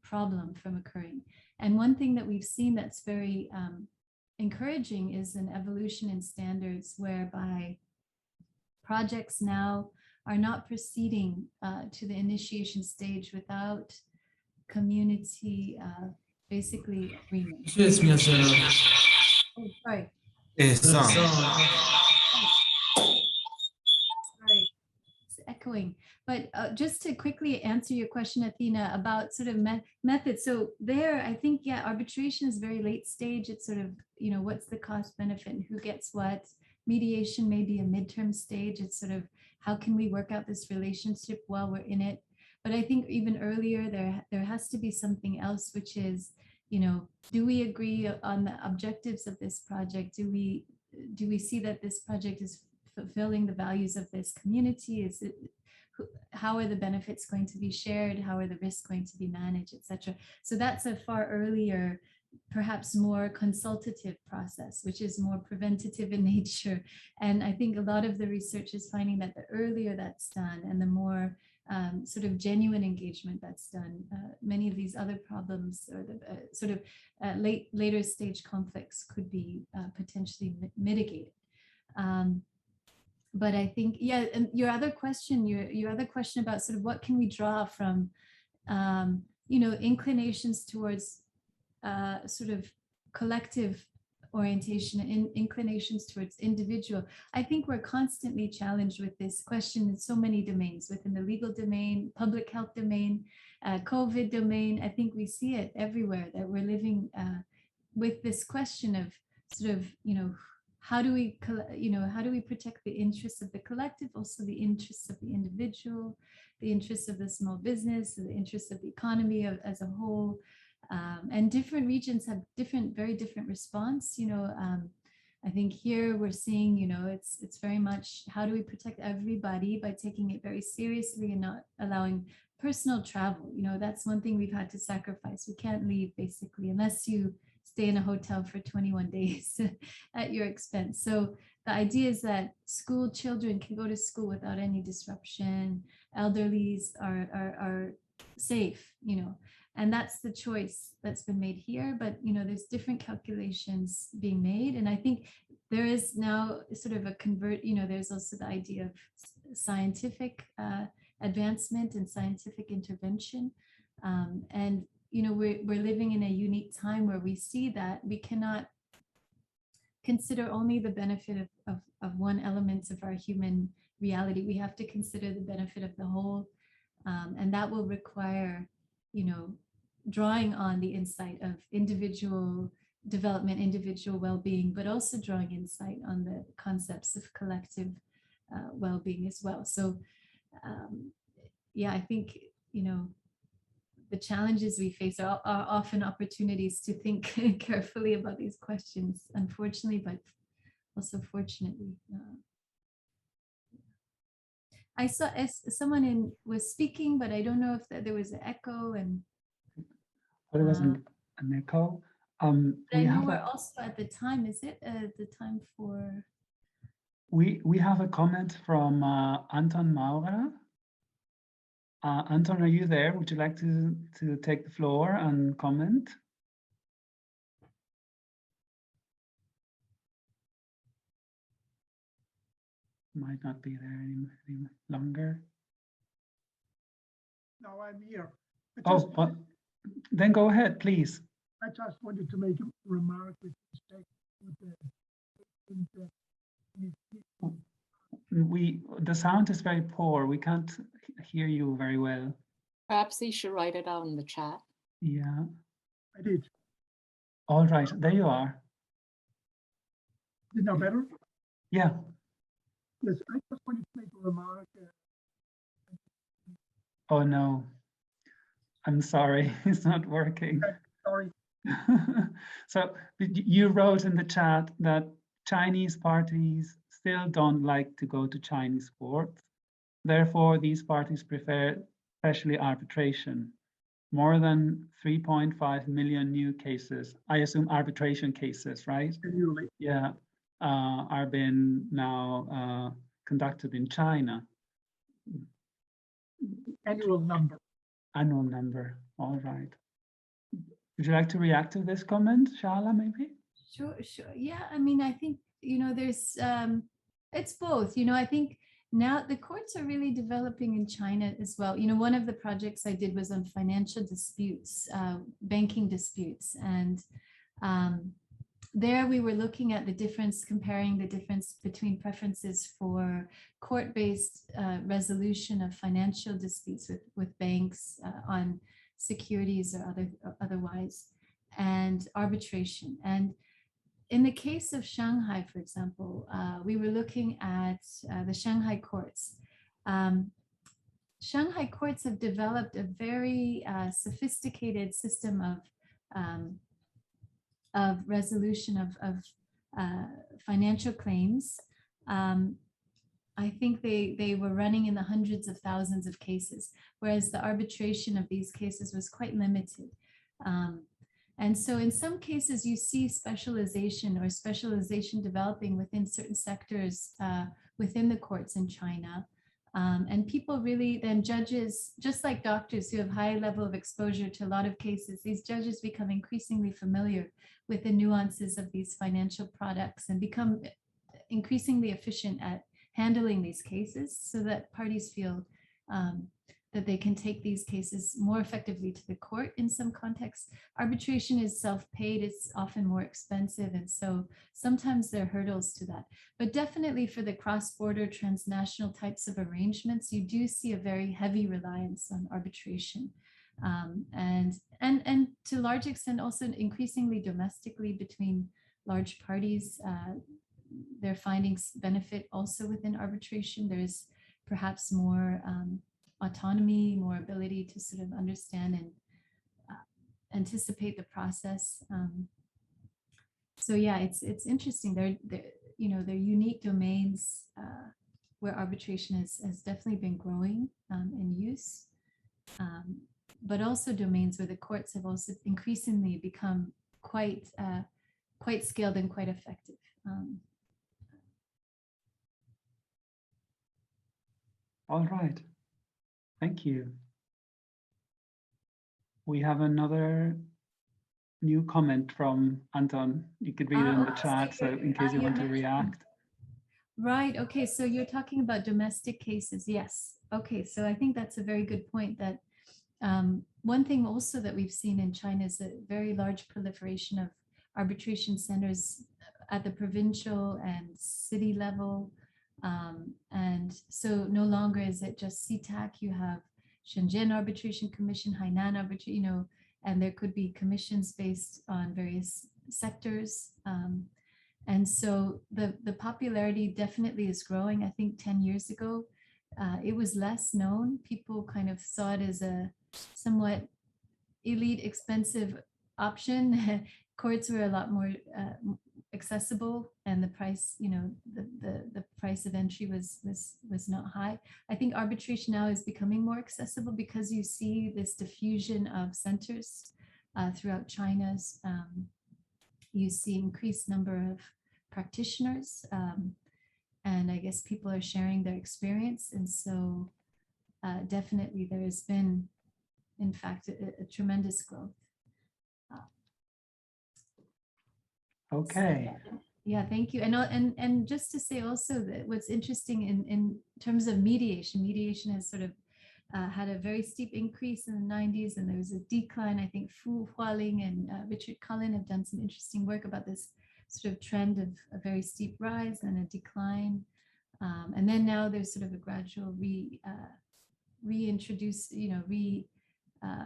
[SPEAKER 2] problem from occurring. And one thing that we've seen that's very encouraging is an evolution in standards whereby projects now are not proceeding to the initiation stage without community basically agreement. Oh, sorry. Sorry, it's echoing. But just to quickly answer your question, Athena, about sort of methods. So there, I think, yeah, arbitration is very late stage. It's sort of, what's the cost benefit and who gets what. Mediation may be a midterm stage. It's sort of, how can we work out this relationship while we're in it? But I think even earlier, there has to be something else, which is, do we agree on the objectives of this project? Do we see that this project is fulfilling the values of this community? Is it, how are the benefits going to be shared? How are the risks going to be managed, etc.? So that's a far earlier, perhaps more consultative process, which is more preventative in nature. And I think a lot of the research is finding that the earlier that's done and the more sort of genuine engagement that's done, many of these other problems or the sort of later stage conflicts could be potentially mitigated. But I think, yeah, and your other question about sort of what can we draw from, inclinations towards sort of collective orientation and inclinations towards individual. I think we're constantly challenged with this question in so many domains, within the legal domain, public health domain, COVID domain. I think we see it everywhere, that we're living with this question of sort of, how do we protect the interests of the collective, also the interests of the individual, the interests of the small business, the interests of the economy as a whole. And different regions have very different response. I think here we're seeing, it's very much, how do we protect everybody by taking it very seriously and not allowing personal travel? That's one thing we've had to sacrifice. We can't leave basically unless you stay in a hotel for 21 days at your expense. So the idea is that school children can go to school without any disruption. Elderlies are safe, and that's the choice that's been made here. But, there's different calculations being made. And I think there is now sort of a there's also the idea of scientific advancement and scientific intervention. And, we're living in a unique time where we see that we cannot consider only the benefit of one element of our human reality. We have to consider the benefit of the whole. And that will require, drawing on the insight of individual development, individual well-being, but also drawing insight on the concepts of collective well-being as well. So yeah, I think, the challenges we face are often opportunities to think carefully about these questions, unfortunately, but also fortunately. I saw someone was speaking, but I don't know if there was an echo and.
[SPEAKER 1] There was an echo.
[SPEAKER 2] I know we're also at the time. Is it the time for?
[SPEAKER 1] We have a comment from Anton Maurer. Anton, are you there? Would you like to take the floor and comment? Might not be there any longer.
[SPEAKER 6] No, I'm here.
[SPEAKER 1] Then go ahead, please.
[SPEAKER 6] I just wanted to make a remark with respect to
[SPEAKER 1] the sound is very poor. We can't hear you very well.
[SPEAKER 3] Perhaps you should write it out in the chat.
[SPEAKER 1] Yeah.
[SPEAKER 6] I did.
[SPEAKER 1] All right. There you are.
[SPEAKER 6] Is it now better?
[SPEAKER 1] Yeah.
[SPEAKER 6] Yes, I just wanted to make a remark.
[SPEAKER 1] Oh, no. I'm sorry. It's not working.
[SPEAKER 6] Sorry.
[SPEAKER 1] So you wrote in the chat that Chinese parties still don't like to go to Chinese courts. Therefore, these parties prefer especially arbitration. More than 3.5 million new cases, I assume arbitration cases, right?
[SPEAKER 6] Annually.
[SPEAKER 1] Yeah, are being now conducted in China.
[SPEAKER 6] Annual number.
[SPEAKER 1] Annual number, all right. Would you like to react to this comment, Shala, maybe?
[SPEAKER 2] Sure. Yeah, I mean, I think, there's, it's both, I think now the courts are really developing in China as well. One of the projects I did was on financial disputes, banking disputes. And there we were looking at the difference, comparing the difference between preferences for court-based resolution of financial disputes with banks on securities or otherwise, and arbitration. And in the case of Shanghai, for example, we were looking at the Shanghai courts. Shanghai courts have developed a very sophisticated system of resolution of financial claims. I think they were running in the hundreds of thousands of cases, whereas the arbitration of these cases was quite limited. And so in some cases, you see specialization developing within certain sectors within the courts in China. And people really, then judges, just like doctors who have high level of exposure to a lot of cases, these judges become increasingly familiar with the nuances of these financial products and become increasingly efficient at handling these cases so that parties feel that they can take these cases more effectively to the court in some contexts. Arbitration is self-paid, it's often more expensive, and so sometimes there are hurdles to that. But definitely for the cross-border transnational types of arrangements, you do see a very heavy reliance on arbitration. And to a large extent also increasingly domestically between large parties, their findings benefit also within arbitration. There's perhaps more autonomy, more ability to sort of understand and anticipate the process. So yeah, it's interesting. They're unique domains where arbitration has definitely been growing in use, but also domains where the courts have also increasingly become quite skilled and quite effective.
[SPEAKER 1] All right. Thank you. We have another new comment from Anton. You could read it in the chat, so in case you want to react.
[SPEAKER 2] Right. Okay. So you're talking about domestic cases. Yes. Okay. So I think that's a very good point that one thing also that we've seen in China is a very large proliferation of arbitration centers at the provincial and city level. And so no longer is it just CTAC, you have Shenzhen Arbitration Commission, Hainan Arbitration, and there could be commissions based on various sectors. And so the popularity definitely is growing. I think 10 years ago, it was less known. People kind of saw it as a somewhat elite, expensive option. Courts were a lot more accessible, and the price, the price of entry was not high. I think arbitration now is becoming more accessible because you see this diffusion of centers throughout China's. You see increased number of practitioners, and I guess people are sharing their experience, and so definitely there has been, in fact, a tremendous growth.
[SPEAKER 1] Okay.
[SPEAKER 2] So, yeah, thank you. And just to say also that what's interesting in terms of mediation has sort of had a very steep increase in the 90s, and there was a decline. I think Fu Hualing and Richard Cullen have done some interesting work about this sort of trend of a very steep rise and a decline. And then now there's sort of a gradual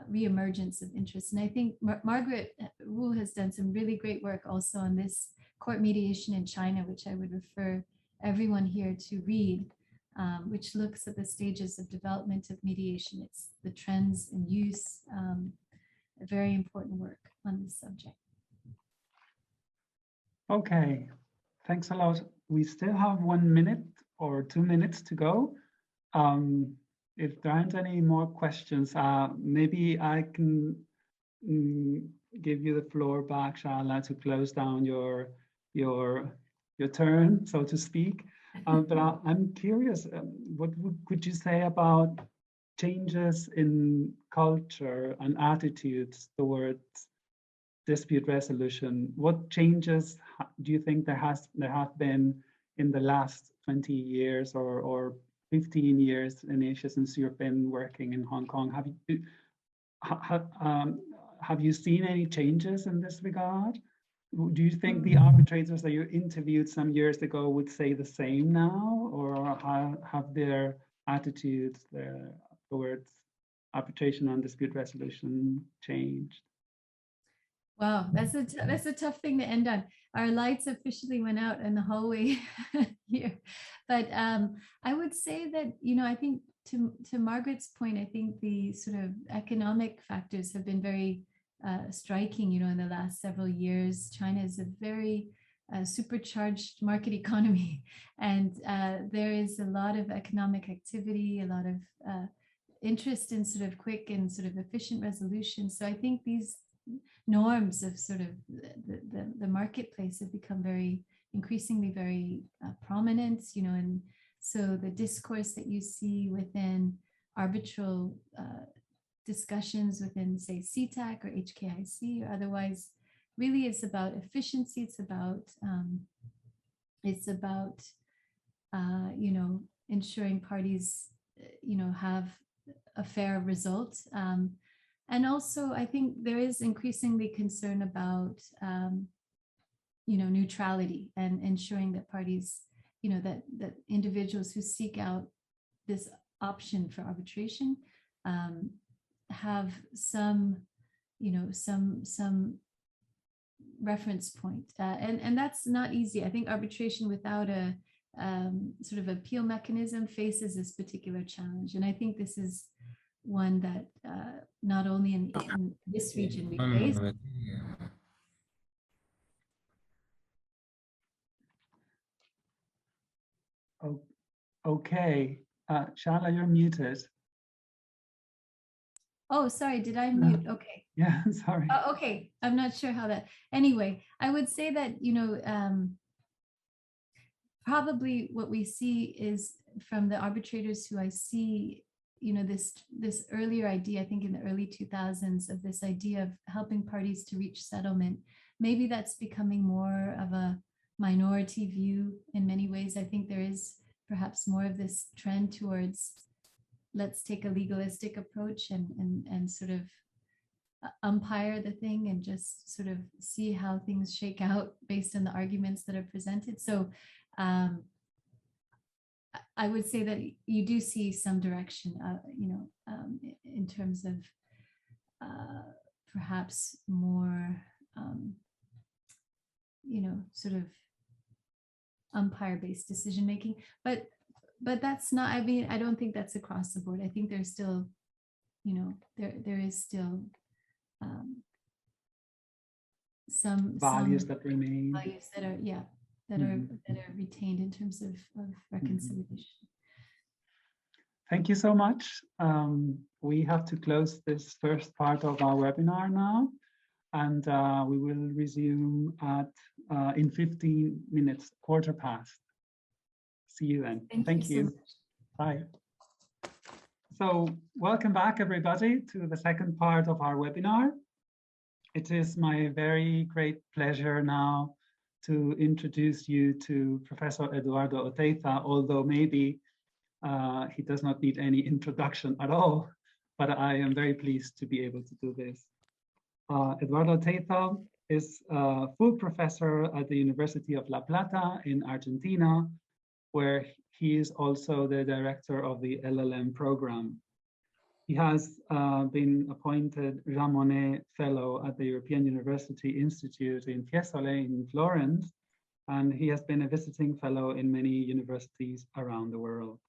[SPEAKER 2] reemergence of interest. And I think Margaret Wu has done some really great work also on this court mediation in China, which I would refer everyone here to read, which looks at the stages of development of mediation. It's the trends and use, a very important work on this subject.
[SPEAKER 1] Okay, thanks a lot. We still have 1 minute or 2 minutes to go. If there aren't any more questions, maybe I can give you the floor back, Shala, to close down your turn, so to speak. But I'm curious, what could you say about changes in culture and attitudes towards dispute resolution? What changes do you think there have been in the last 20 years or 15 years, Anisha, since you've been working in Hong Kong? Have you seen any changes in this regard? Do you think the arbitrators that you interviewed some years ago would say the same now, or have their attitudes towards arbitration and dispute resolution changed?
[SPEAKER 2] Wow, that's a tough thing to end on. Our lights officially went out in the hallway here, but I would say that, you know, I think to Margaret's point, I think the sort of economic factors have been very striking. You know, in the last several years, China is a very supercharged market economy, and there is a lot of economic activity, a lot of interest in sort of quick and sort of efficient resolution. So I think these norms of sort of the marketplace have become increasingly very prominent, you know, and so the discourse that you see within arbitral discussions within, say, CTAC or HKIC or otherwise, really is about efficiency. It's about you know, ensuring parties, you know, have a fair result. And also, I think there is increasingly concern about, you know, neutrality and ensuring that parties, you know, that individuals who seek out this option for arbitration have some, you know, some reference point. And that's not easy. I think arbitration without a sort of appeal mechanism faces this particular challenge. And I think this is one that not only in this region we face.
[SPEAKER 1] Oh, okay, Shala, you're muted.
[SPEAKER 2] Oh, sorry, did I mute? Okay.
[SPEAKER 1] Yeah, sorry.
[SPEAKER 2] Okay, I'm not sure how that. Anyway, I would say that, you know, probably what we see is from the arbitrators who I see, you know, this earlier idea, I think in the early 2000s, of this idea of helping parties to reach settlement. Maybe that's becoming more of a minority view in many ways. I think there is perhaps more of this trend towards, let's take a legalistic approach and sort of umpire the thing and just sort of see how things shake out based on the arguments that are presented. So I would say that you do see some direction, you know, in terms of perhaps more, you know, sort of umpire-based decision making. But that's not. I mean, I don't think that's across the board. I think there's still, you know, there is still some
[SPEAKER 1] values that remain.
[SPEAKER 2] Values that are, yeah. That are retained in terms of reconciliation.
[SPEAKER 1] Thank you so much. We have to close this first part of our webinar now, and we will resume at in 15 minutes, 15:15. See you then. Thank you.
[SPEAKER 2] So much.
[SPEAKER 1] Bye. So welcome back, everybody, to the second part of our webinar. It is my very great pleasure now to introduce you to Professor Eduardo Oteiza, although maybe he does not need any introduction at all, but I am very pleased to be able to do this. Eduardo Oteiza is a full professor at the University of La Plata in Argentina, where he is also the director of the LLM program. He has been appointed Jean Monnet Fellow at the European University Institute in Fiesole in Florence, and he has been a visiting fellow in many universities around the world.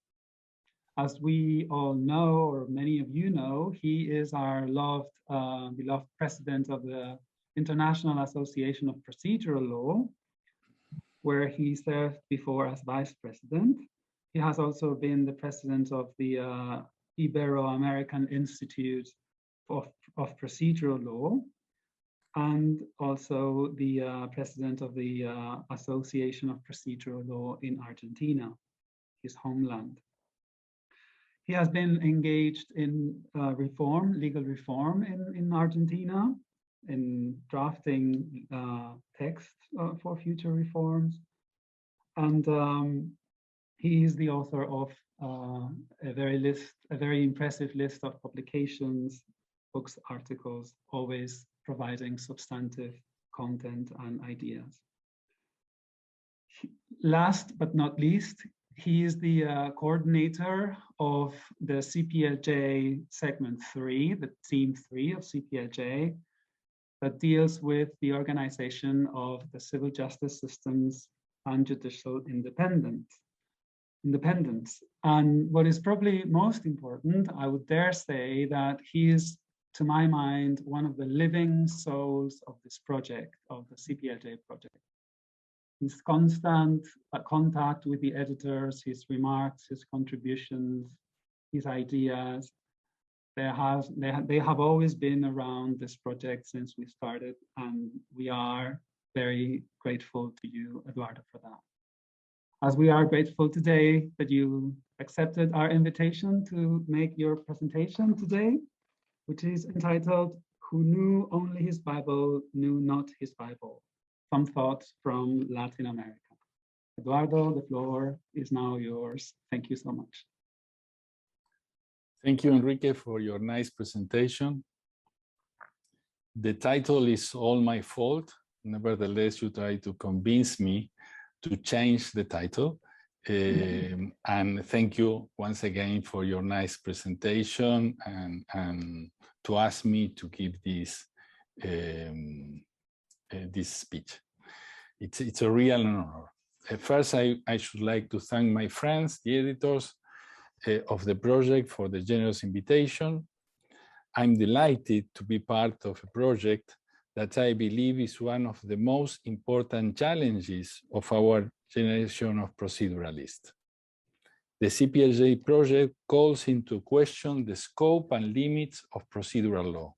[SPEAKER 1] As we all know, or many of you know, he is our beloved president of the International Association of Procedural Law, where he served before as vice president. He has also been the president of the Ibero-American Institute of Procedural Law, and also the president of the Association of Procedural Law in Argentina, his homeland. He has been engaged in legal reform in Argentina, in drafting text for future reforms. And he is the author of a very impressive list of publications, books, articles, always providing substantive content and ideas. Last but not least, he is the coordinator of the CPLJ segment 3, the theme 3 of CPLJ, that deals with the organization of the civil justice systems and judicial independence. And what is probably most important, I would dare say that he is, to my mind, one of the living souls of this project, of the CPLJ project. His constant contact with the editors, his remarks, his contributions, his ideas, they have always been around this project since we started, and we are very grateful to you, Eduardo, for that. As we are grateful today that you accepted our invitation to make your presentation today, which is entitled, "Who Knew Only His Bible Knew Not His Bible. Some Thoughts from Latin America." Eduardo, the floor is now yours. Thank you so much.
[SPEAKER 7] Thank you, Enrique, for your nice presentation. The title is all my fault. Nevertheless, you try to convince me to change the title. And thank you once again for your nice presentation and to ask me to give this this speech. It's a real honor. First, I should like to thank my friends, the editors of the project, for the generous invitation. I'm delighted to be part of a project that I believe is one of the most important challenges of our generation of proceduralists. The CPLJ project calls into question the scope and limits of procedural law.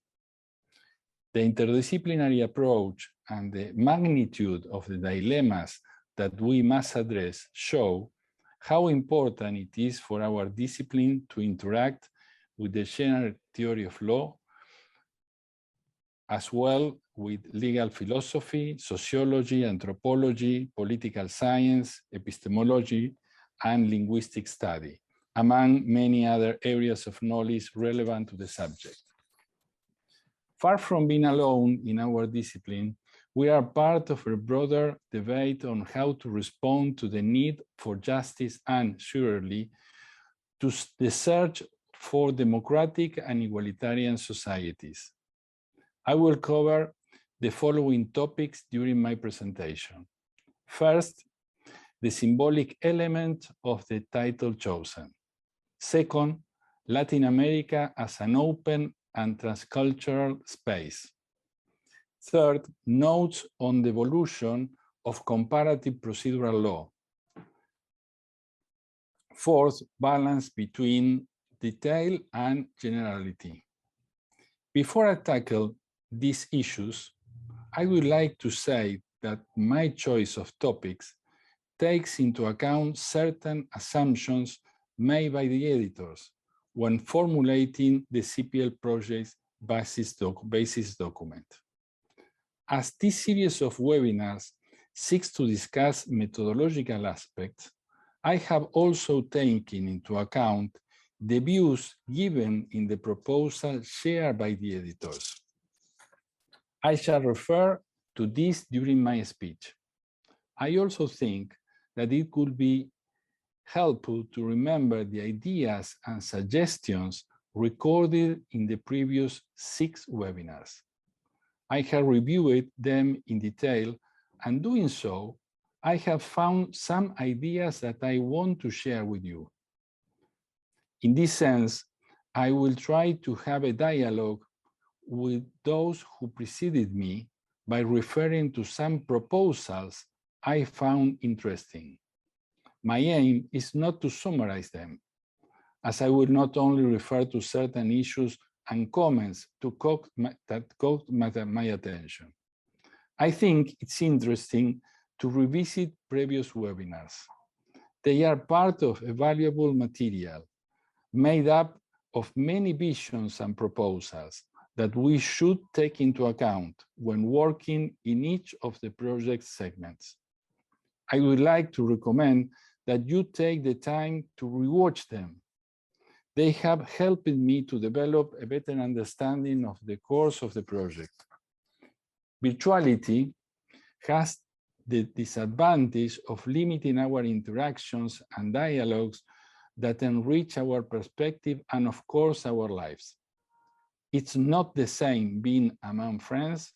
[SPEAKER 7] The interdisciplinary approach and the magnitude of the dilemmas that we must address show how important it is for our discipline to interact with the general theory of law, as well with legal philosophy, sociology, anthropology, political science, epistemology, and linguistic study, among many other areas of knowledge relevant to the subject. Far from being alone in our discipline, we are part of a broader debate on how to respond to the need for justice and, surely, to the search for democratic and egalitarian societies. I will cover the following topics during my presentation. First, the symbolic element of the title chosen. Second, Latin America as an open and transcultural space. Third, notes on the evolution of comparative procedural law. Fourth, balance between detail and generality. Before I tackle these issues, I would like to say that my choice of topics takes into account certain assumptions made by the editors when formulating the CPL project's basis document. As this series of webinars seeks to discuss methodological aspects, I have also taken into account the views given in the proposal shared by the editors. I shall refer to this during my speech. I also think that it could be helpful to remember the ideas and suggestions recorded in the previous 6 webinars. I have reviewed them in detail, and doing so, I have found some ideas that I want to share with you. In this sense, I will try to have a dialogue with those who preceded me by referring to some proposals I found interesting. My aim is not to summarize them, as I will not only refer to certain issues and comments that caught my attention. I think it's interesting to revisit previous webinars. They are part of a valuable material made up of many visions and proposals that we should take into account when working in each of the project segments. I would like to recommend that you take the time to rewatch them. They have helped me to develop a better understanding of the course of the project. Virtuality has the disadvantage of limiting our interactions and dialogues that enrich our perspective and, of course, our lives. It's not the same being among friends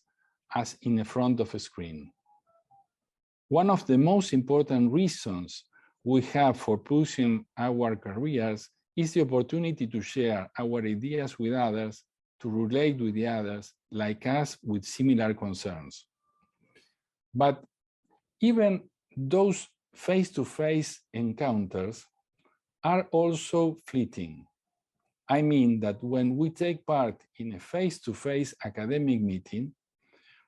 [SPEAKER 7] as in front of a screen. One of the most important reasons we have for pushing our careers is the opportunity to share our ideas with others, to relate with the others like us with similar concerns. But even those face-to-face encounters are also fleeting. I mean that when we take part in a face-to-face academic meeting,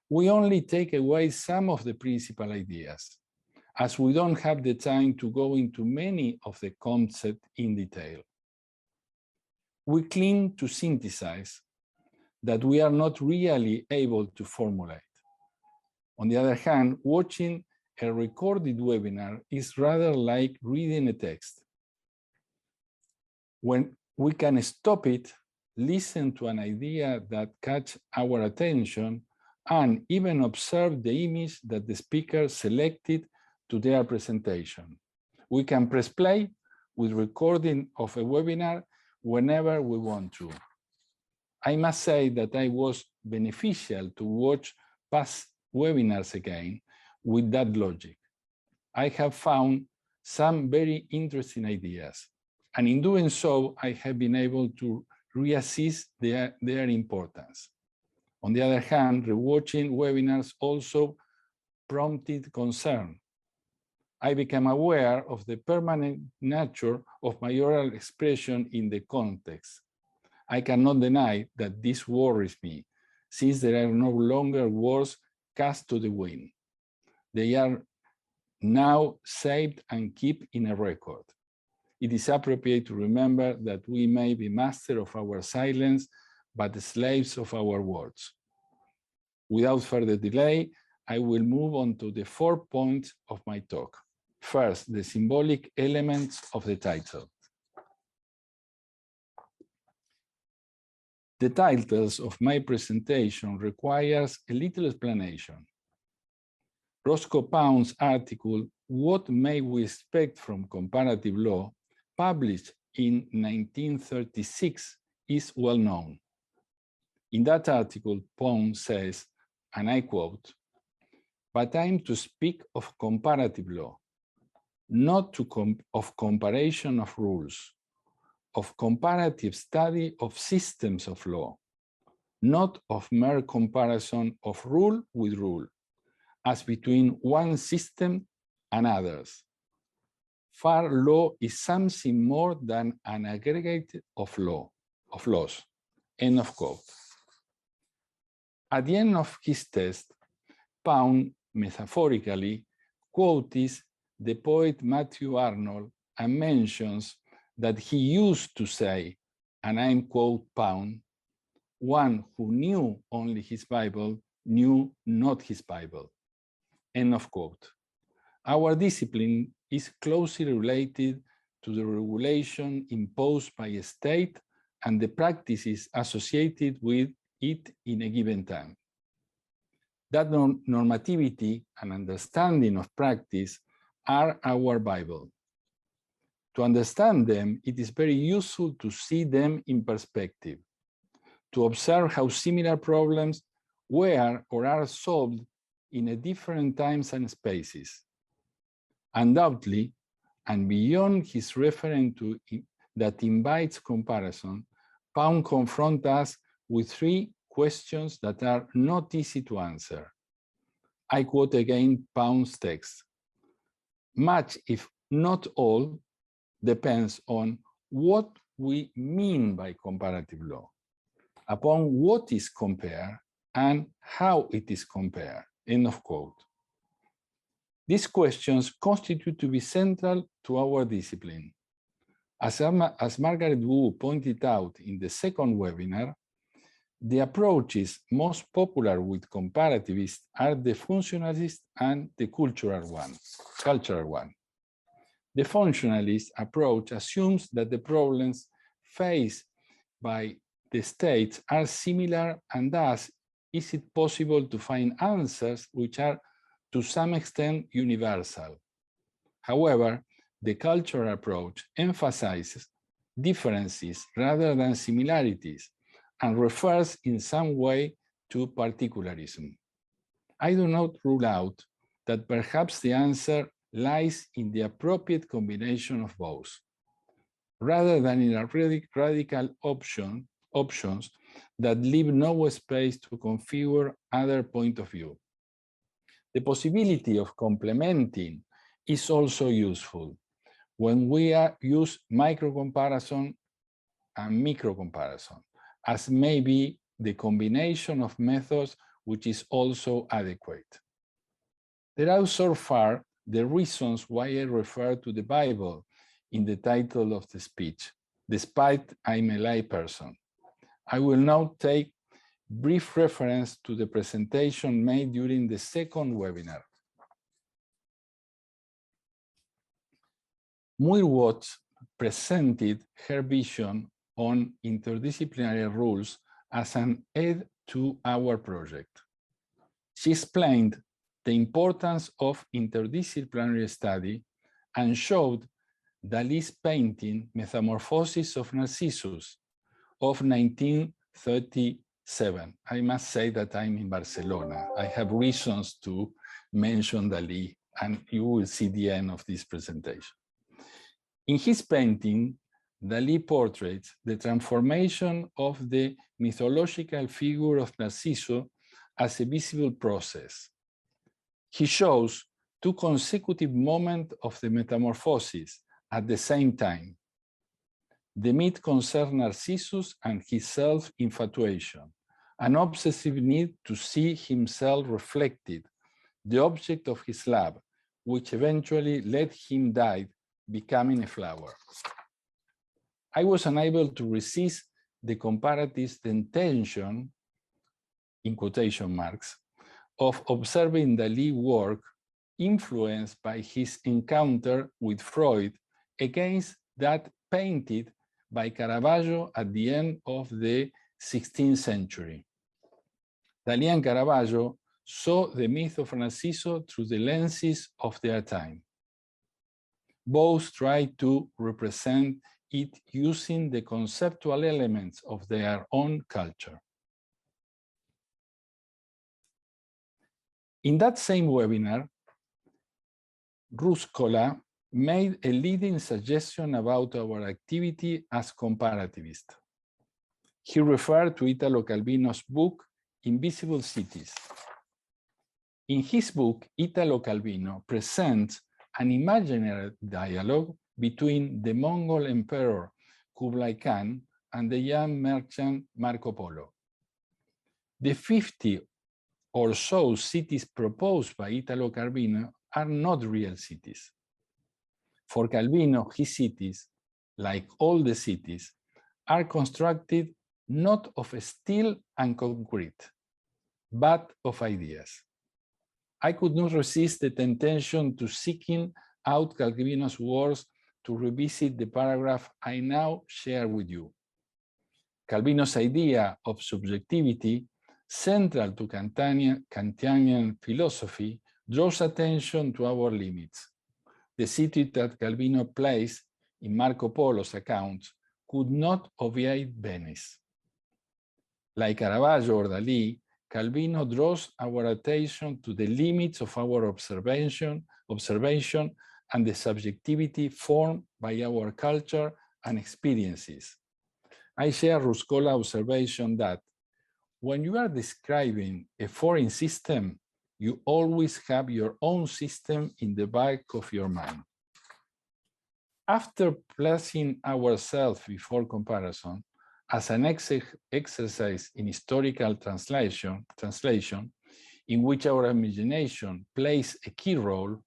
[SPEAKER 7] we only take away some of the principal ideas, as we don't have the time to go into many of the concepts in detail. We cling to synthesize that we are not really able to formulate. On the other hand, watching a recorded webinar is rather like reading a text. When we can stop it, listen to an idea that catches our attention, and even observe the image that the speaker selected to their presentation. We can press play with recording of a webinar whenever we want to. I must say that I was beneficial to watch past webinars again with that logic. I have found some very interesting ideas, and in doing so, I have been able to reassess their importance. On the other hand, rewatching webinars also prompted concern. I became aware of the permanent nature of my oral expression in the context. I cannot deny that this worries me, since there are no longer words cast to the wind. They are now saved and kept in a record. It is appropriate to remember that we may be masters of our silence, but slaves of our words. Without further delay, I will move on to the 4 points of my talk. First, the symbolic elements of the title. The titles of my presentation requires a little explanation. Roscoe Pound's article, What May We Expect from Comparative Law, published in 1936, is well known. In that article, Pound says, and I quote, "But I am to speak of comparative law, not of comparison of rules, of comparative study of systems of law, not of mere comparison of rule with rule, as between one system and others. For law is something more than an aggregate of laws." End of quote. At the end of his text, Pound metaphorically quotes the poet Matthew Arnold and mentions that he used to say, and I quote Pound, "One who knew only his Bible knew not his Bible." End of quote. Our discipline is closely related to the regulation imposed by a state and the practices associated with it in a given time. That normativity and understanding of practice are our Bible. To understand them, it is very useful to see them in perspective, to observe how similar problems were or are solved in a different times and spaces. Undoubtedly, and beyond his reference to that invites comparison, Pound confronts us with three questions that are not easy to answer. I quote again Pound's text. Much, if not all, depends on what we mean by comparative law, upon what is compared and how it is compared, end of quote. These questions constitute to be central to our discipline. As Margaret Wu pointed out in the second webinar, the approaches most popular with comparativists are the functionalist and the cultural one. The functionalist approach assumes that the problems faced by the states are similar, and thus is it possible to find answers which are to some extent universal. However, the cultural approach emphasizes differences rather than similarities and refers in some way to particularism. I do not rule out that perhaps the answer lies in the appropriate combination of both, rather than in a radical options that leave no space to configure other point of view. The possibility of complementing is also useful when we use micro-comparison and micro-comparison, as may be the combination of methods which is also adequate. There are so far the reasons why I refer to the Bible in the title of the speech, despite I'm a lay person. I will now take brief reference to the presentation made during the second webinar. Muir-Watts presented her vision on interdisciplinary rules as an aid to our project. She explained the importance of interdisciplinary study and showed Dalí's painting Metamorphosis of Narcissus of 1937. I must say that I'm in Barcelona. I have reasons to mention Dalí, and you will see the end of this presentation. In his painting, Dalí portraits the transformation of the mythological figure of Narciso as a visible process. He shows two consecutive moments of the metamorphosis at the same time. The myth concerns Narcissus and his self-infatuation, an obsessive need to see himself reflected, the object of his love, which eventually led him die, becoming a flower. I was unable to resist the comparative tension, in quotation marks, of observing Dalí's work influenced by his encounter with Freud against that painted by Caravaggio at the end of the 16th century. Dalí and Caravaggio saw the myth of Narciso through the lenses of their time. Both tried to represent it using the conceptual elements of their own culture. In that same webinar, Ruskola made a leading suggestion about our activity as comparativists. He referred to Italo Calvino's book, Invisible Cities. In his book, Italo Calvino presents an imaginary dialogue between the Mongol emperor Kublai Khan and the young merchant Marco Polo. The 50 or so cities proposed by Italo Calvino are not real cities. For Calvino, his cities, like all the cities, are constructed not of steel and concrete, but of ideas. I could not resist the temptation to seeking out Calvino's words to revisit the paragraph I now share with you. Calvino's idea of subjectivity, central to Kantian philosophy, draws attention to our limits. The city that Calvino placed in Marco Polo's accounts could not obviate Venice. Like Caravaggio or Dalí, Calvino draws our attention to the limits of our observation and the subjectivity formed by our culture and experiences. I share Ruscola's observation that when you are describing a foreign system, you always have your own system in the back of your mind. After placing ourselves before comparison as an exercise in historical translation, in which our imagination plays a key role,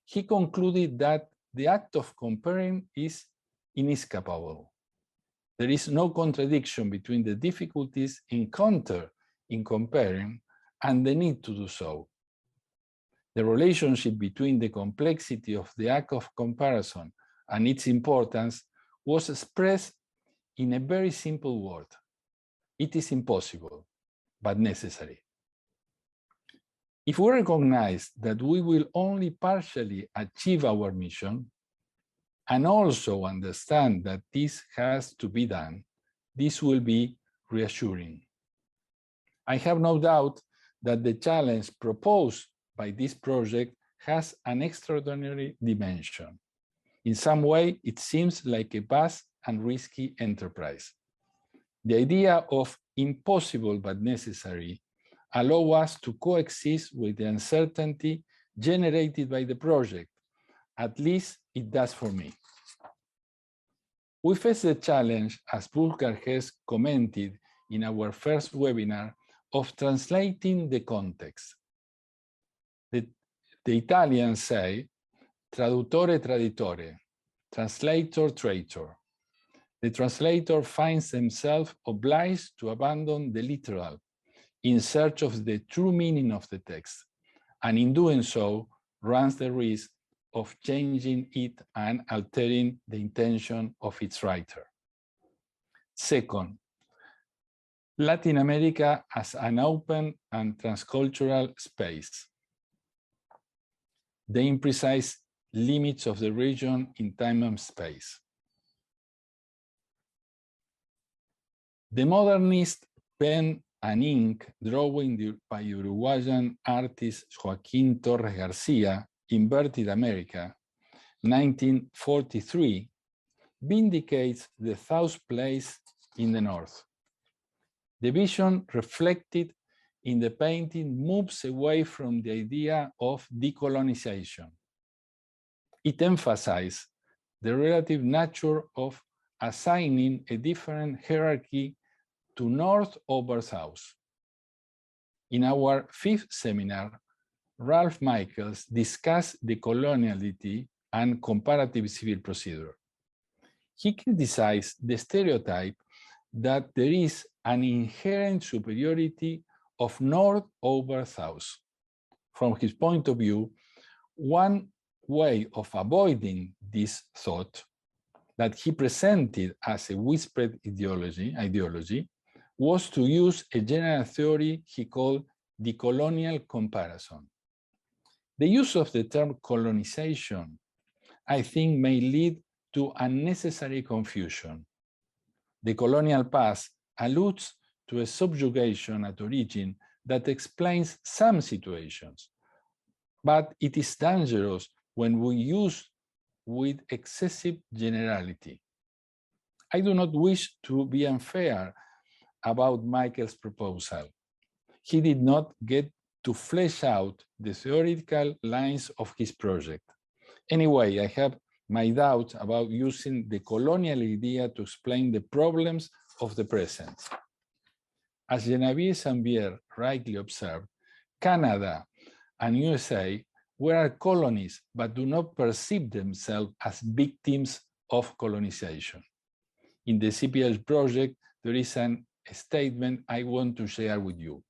[SPEAKER 7] he concluded that the act of comparing is inescapable. There is no contradiction between the difficulties encountered in comparing and the need to do so. The relationship between the complexity of the act of comparison and its importance was expressed in a very simple word. It is impossible, but necessary. If we recognize that we will only partially achieve our mission, and also understand that this has to be done, this will be reassuring. I have no doubt that the challenge proposed by this project has an extraordinary dimension. In some way, it seems like a vast and risky enterprise. The idea of impossible but necessary allows us to coexist with the uncertainty generated by the project. At least it does for me. We face the challenge, as Burkhard has commented in our first webinar, of translating the context. The Italians say, traduttore traditore, translator traitor. The translator finds himself obliged to abandon the literal in search of the true meaning of the text, and in doing so, runs the risk of changing it and altering the intention of its writer. Second, Latin America as an open and transcultural space. The imprecise limits of the region in time and space. The modernist pen and ink drawing by Uruguayan artist Joaquín Torres Garcia, Inverted America, 1943, vindicates the South place in the North. The vision reflected in the painting moves away from the idea of decolonization. It emphasizes the relative nature of assigning a different hierarchy to North over South. In our fifth seminar, Ralph Michaels discussed decoloniality and comparative civil procedure. He criticized the stereotype that there is an inherent superiority of North over South. From his point of view, one way of avoiding this thought that he presented as a whispered ideology was to use a general theory he called decolonial comparison. The use of the term colonization, I think, may lead to unnecessary confusion. The colonial past alludes to a subjugation at origin that explains some situations, but it is dangerous when we use with excessive generality. I do not wish to be unfair about Michael's proposal. He did not get to flesh out the theoretical lines of his project. Anyway, I have my doubts about using the colonial idea to explain the problems of the present. As Genevieve Sambier rightly observed, Canada and USA were colonies but do not perceive themselves as victims of colonization. In the CPLJ project, there is a statement I want to share with you.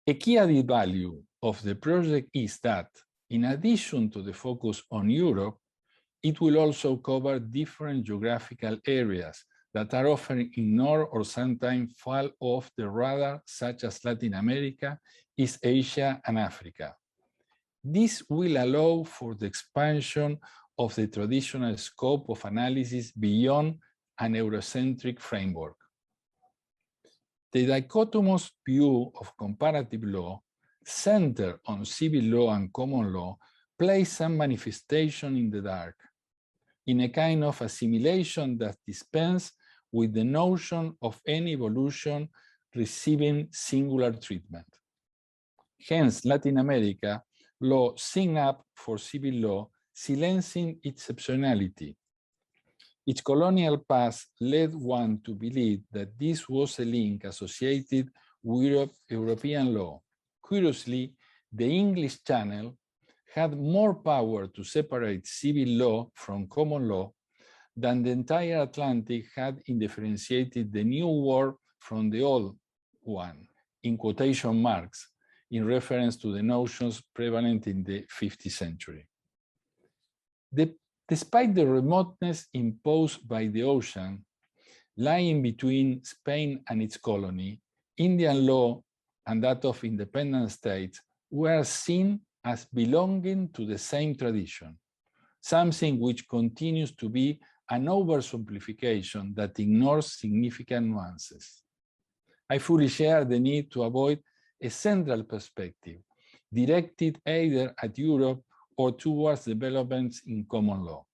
[SPEAKER 7] A key added value of the project is that, in addition to the focus on Europe, it will also cover different geographical areas that are often ignored or sometimes fall off the radar, such as Latin America, East Asia, and Africa. This will allow for the expansion of the traditional scope of analysis beyond an Eurocentric framework. The dichotomous view of comparative law, centered on civil law and common law, plays some manifestation in the dark, in a kind of assimilation that dispenses with the notion of any evolution receiving singular treatment. Hence, Latin America law signed up for civil law, silencing its exceptionality. Its colonial past led one to believe that this was a link associated with European law. Curiously, the English Channel had more power to separate civil law from common law than the entire Atlantic had in differentiating the new world from the old one, in quotation marks, in reference to the notions prevalent in the 15th century. Despite the remoteness imposed by the ocean, lying between Spain and its colony, Indian law and that of independent states were seen as belonging to the same tradition, something which continues to be an oversimplification that ignores significant nuances. I fully share the need to avoid a central perspective, directed either at Europe or towards developments in common law.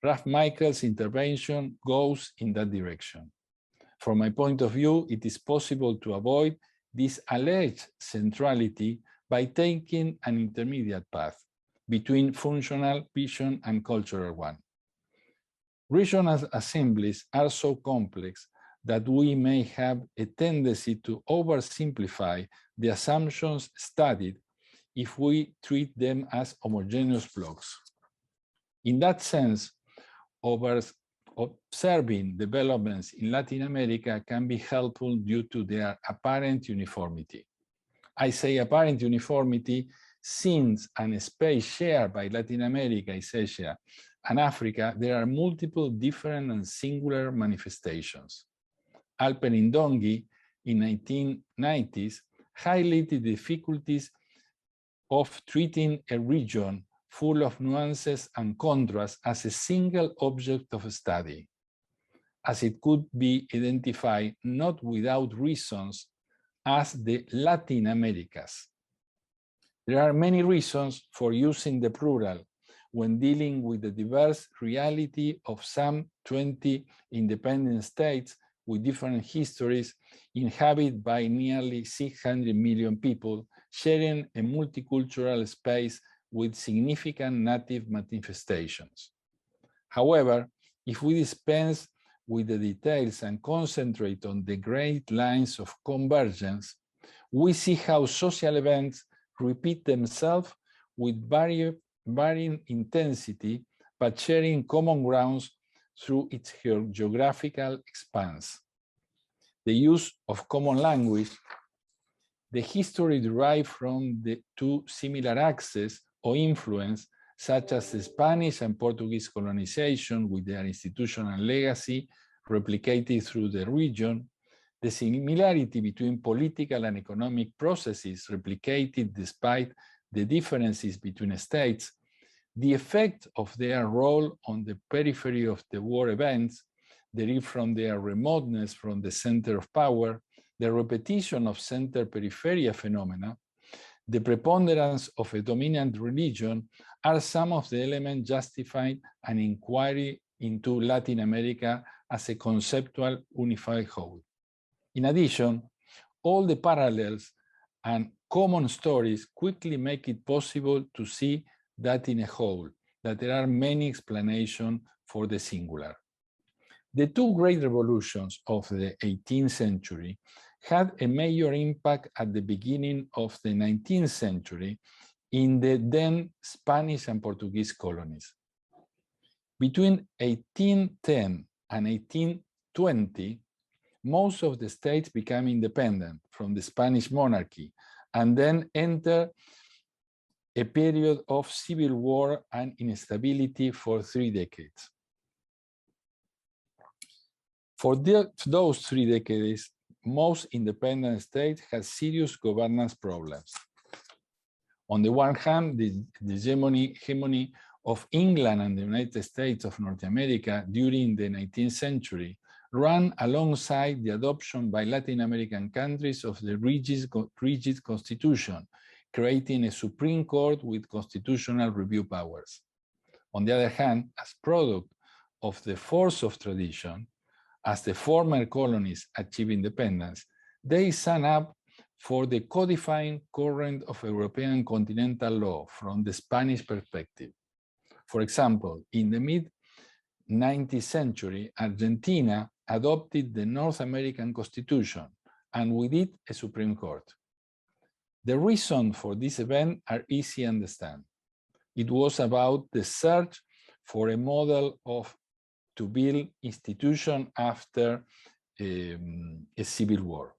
[SPEAKER 7] Ralph Michael's intervention goes in that direction. From my point of view, it is possible to avoid this alleged centrality by taking an intermediate path between functional vision and cultural one. Regional assemblies are so complex that we may have a tendency to oversimplify the assumptions studied if we treat them as homogeneous blocks. In that sense, observing developments in Latin America can be helpful due to their apparent uniformity. I say apparent uniformity since in a space shared by Latin America, East Asia, and Africa, there are multiple different and singular manifestations. Alper Ndongi in 1990s highlighted the difficulties of treating a region full of nuances and contrasts as a single object of study, as it could be identified not without reasons as the Latin Americas. There are many reasons for using the plural when dealing with the diverse reality of some 20 independent states with different histories inhabited by nearly 600 million people sharing a multicultural space with significant native manifestations. However, if we dispense with the details and concentrate on the great lines of convergence, we see how social events repeat themselves with varying intensity, but sharing common grounds through its geographical expanse. The use of common language, the history derived from the two similar axes or influence, such as the Spanish and Portuguese colonization with their institutional legacy replicated through the region, the similarity between political and economic processes replicated despite the differences between states, the effect of their role on the periphery of the war events derived from their remoteness from the center of power, the repetition of center-peripheria phenomena, the preponderance of a dominant religion are some of the elements justifying an inquiry into Latin America as a conceptual unified whole. In addition, all the parallels and common stories quickly make it possible to see that in a whole, that there are many explanations for the singular. The two great revolutions of the 18th century had a major impact at the beginning of the 19th century in the then Spanish and Portuguese colonies. Between 1810 and 1820, most of the states became independent from the Spanish monarchy and then entered a period of civil war and instability for 3 decades. For those 3 decades, most independent states had serious governance problems. On the one hand, the hegemony of England and the United States of North America during the 19th century ran alongside the adoption by Latin American countries of the rigid constitution, creating a Supreme Court with constitutional review powers. On the other hand, as product of the force of tradition, as the former colonies achieved independence, they signed up for the codifying current of European continental law from the Spanish perspective. For example, in the mid-19th century, Argentina adopted the North American Constitution, and with it a Supreme Court. The reason for this event are easy to understand. It was about the search for a model to build institution after a civil war.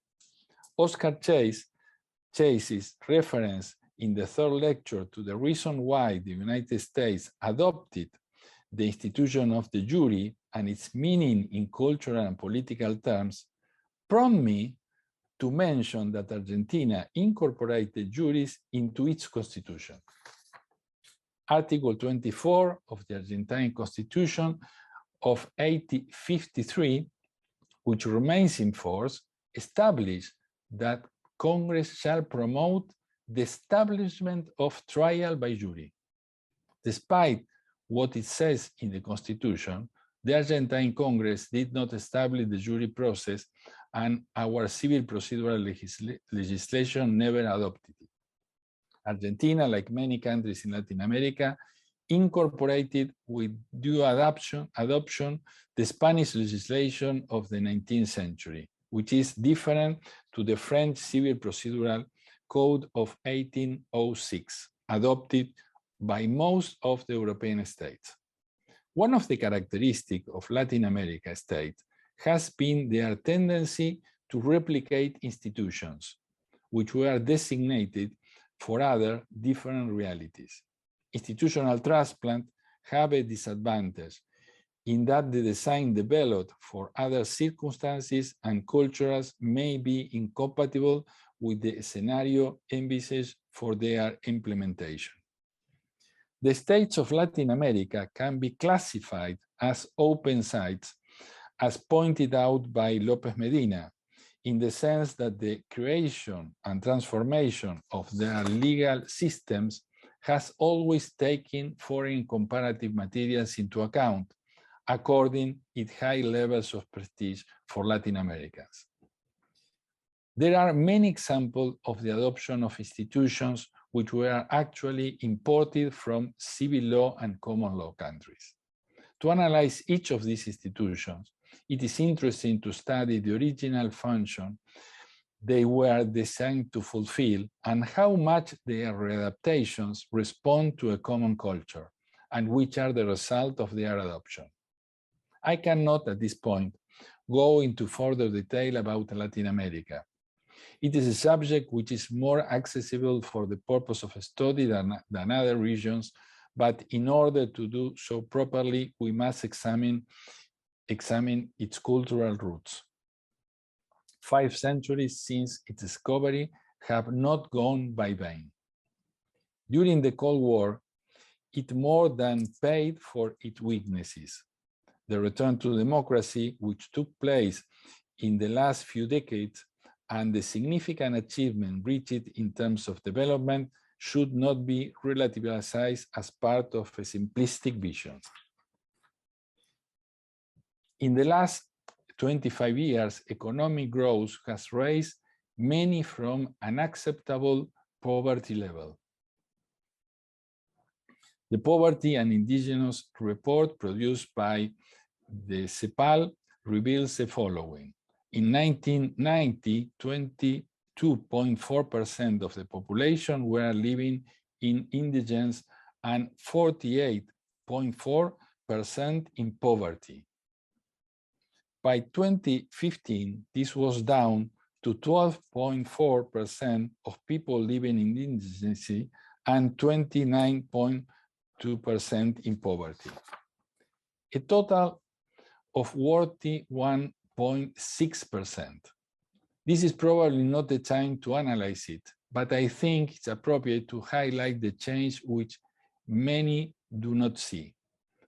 [SPEAKER 7] Oscar Chase's reference in the third lecture to the reason why the United States adopted the institution of the jury and its meaning in cultural and political terms prompt me to mention that Argentina incorporated juries into its constitution. Article 24 of the Argentine Constitution of 1853, which remains in force, established that Congress shall promote the establishment of trial by jury. Despite what it says in the Constitution, the Argentine Congress did not establish the jury process, and our civil procedural legislation never adopted it. Argentina, like many countries in Latin America, incorporated with due adoption the Spanish legislation of the 19th century, which is different to the French Civil Procedural Code of 1806, adopted by most of the European states. One of the characteristics of Latin America states has been their tendency to replicate institutions, which were designated for other different realities. Institutional transplants have a disadvantage in that the design developed for other circumstances and cultures may be incompatible with the scenario envisaged for their implementation. The states of Latin America can be classified as open sites, as pointed out by López Medina, in the sense that the creation and transformation of their legal systems has always taken foreign comparative materials into account, according to its high levels of prestige for Latin Americans. There are many examples of the adoption of institutions which were actually imported from civil law and common law countries. To analyze each of these institutions, it is interesting to study the original function they were designed to fulfill and how much their readaptations respond to a common culture and which are the result of their adoption. I cannot at this point go into further detail about Latin America. It is a subject which is more accessible for the purpose of study than other regions, but in order to do so properly, we must examine its cultural roots. 5 centuries since its discovery have not gone by vain. During the Cold War, it more than paid for its weaknesses. The return to democracy, which took place in the last few decades, and the significant achievement reached in terms of development should not be relativized as part of a simplistic vision. In the last 25 years, economic growth has raised many from an acceptable poverty level. The Poverty and Indigenous Report produced by the CEPAL reveals the following. In 1990, 22.4% of the population were living in indigence and 48.4% in poverty. By 2015, this was down to 12.4% of people living in indigency and 29.2% in poverty. A total of 41.6%. This is probably not the time to analyze it, but I think it's appropriate to highlight the change which many do not see.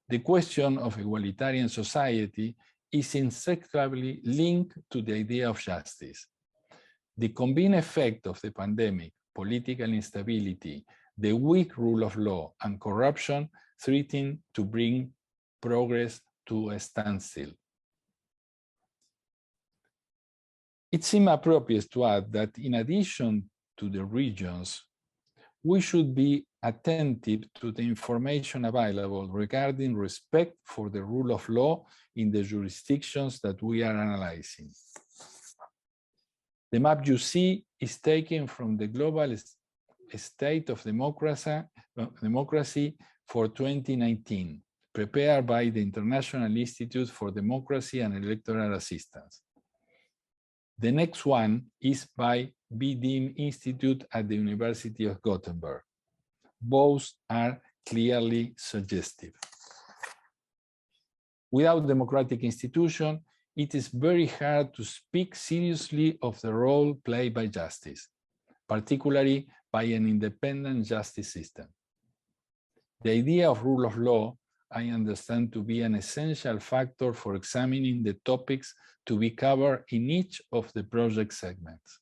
[SPEAKER 7] The question of egalitarian society is inseparably linked to the idea of justice. The combined effect of the pandemic, political instability, the weak rule of law, and corruption threaten to bring progress to a standstill. It seems appropriate to add that in addition to the regions, we should be attentive to the information available regarding respect for the rule of law in the jurisdictions that we are analyzing. The map you see is taken from the Global State of Democracy for 2019, prepared by the International Institute for Democracy and Electoral Assistance. The next one is by BDIM Institute at the University of Gothenburg. Both are clearly suggestive. Without democratic institution, it is very hard to speak seriously of the role played by justice, particularly by an independent justice system. The idea of rule of law I understand to be an essential factor for examining the topics to be covered in each of the project segments.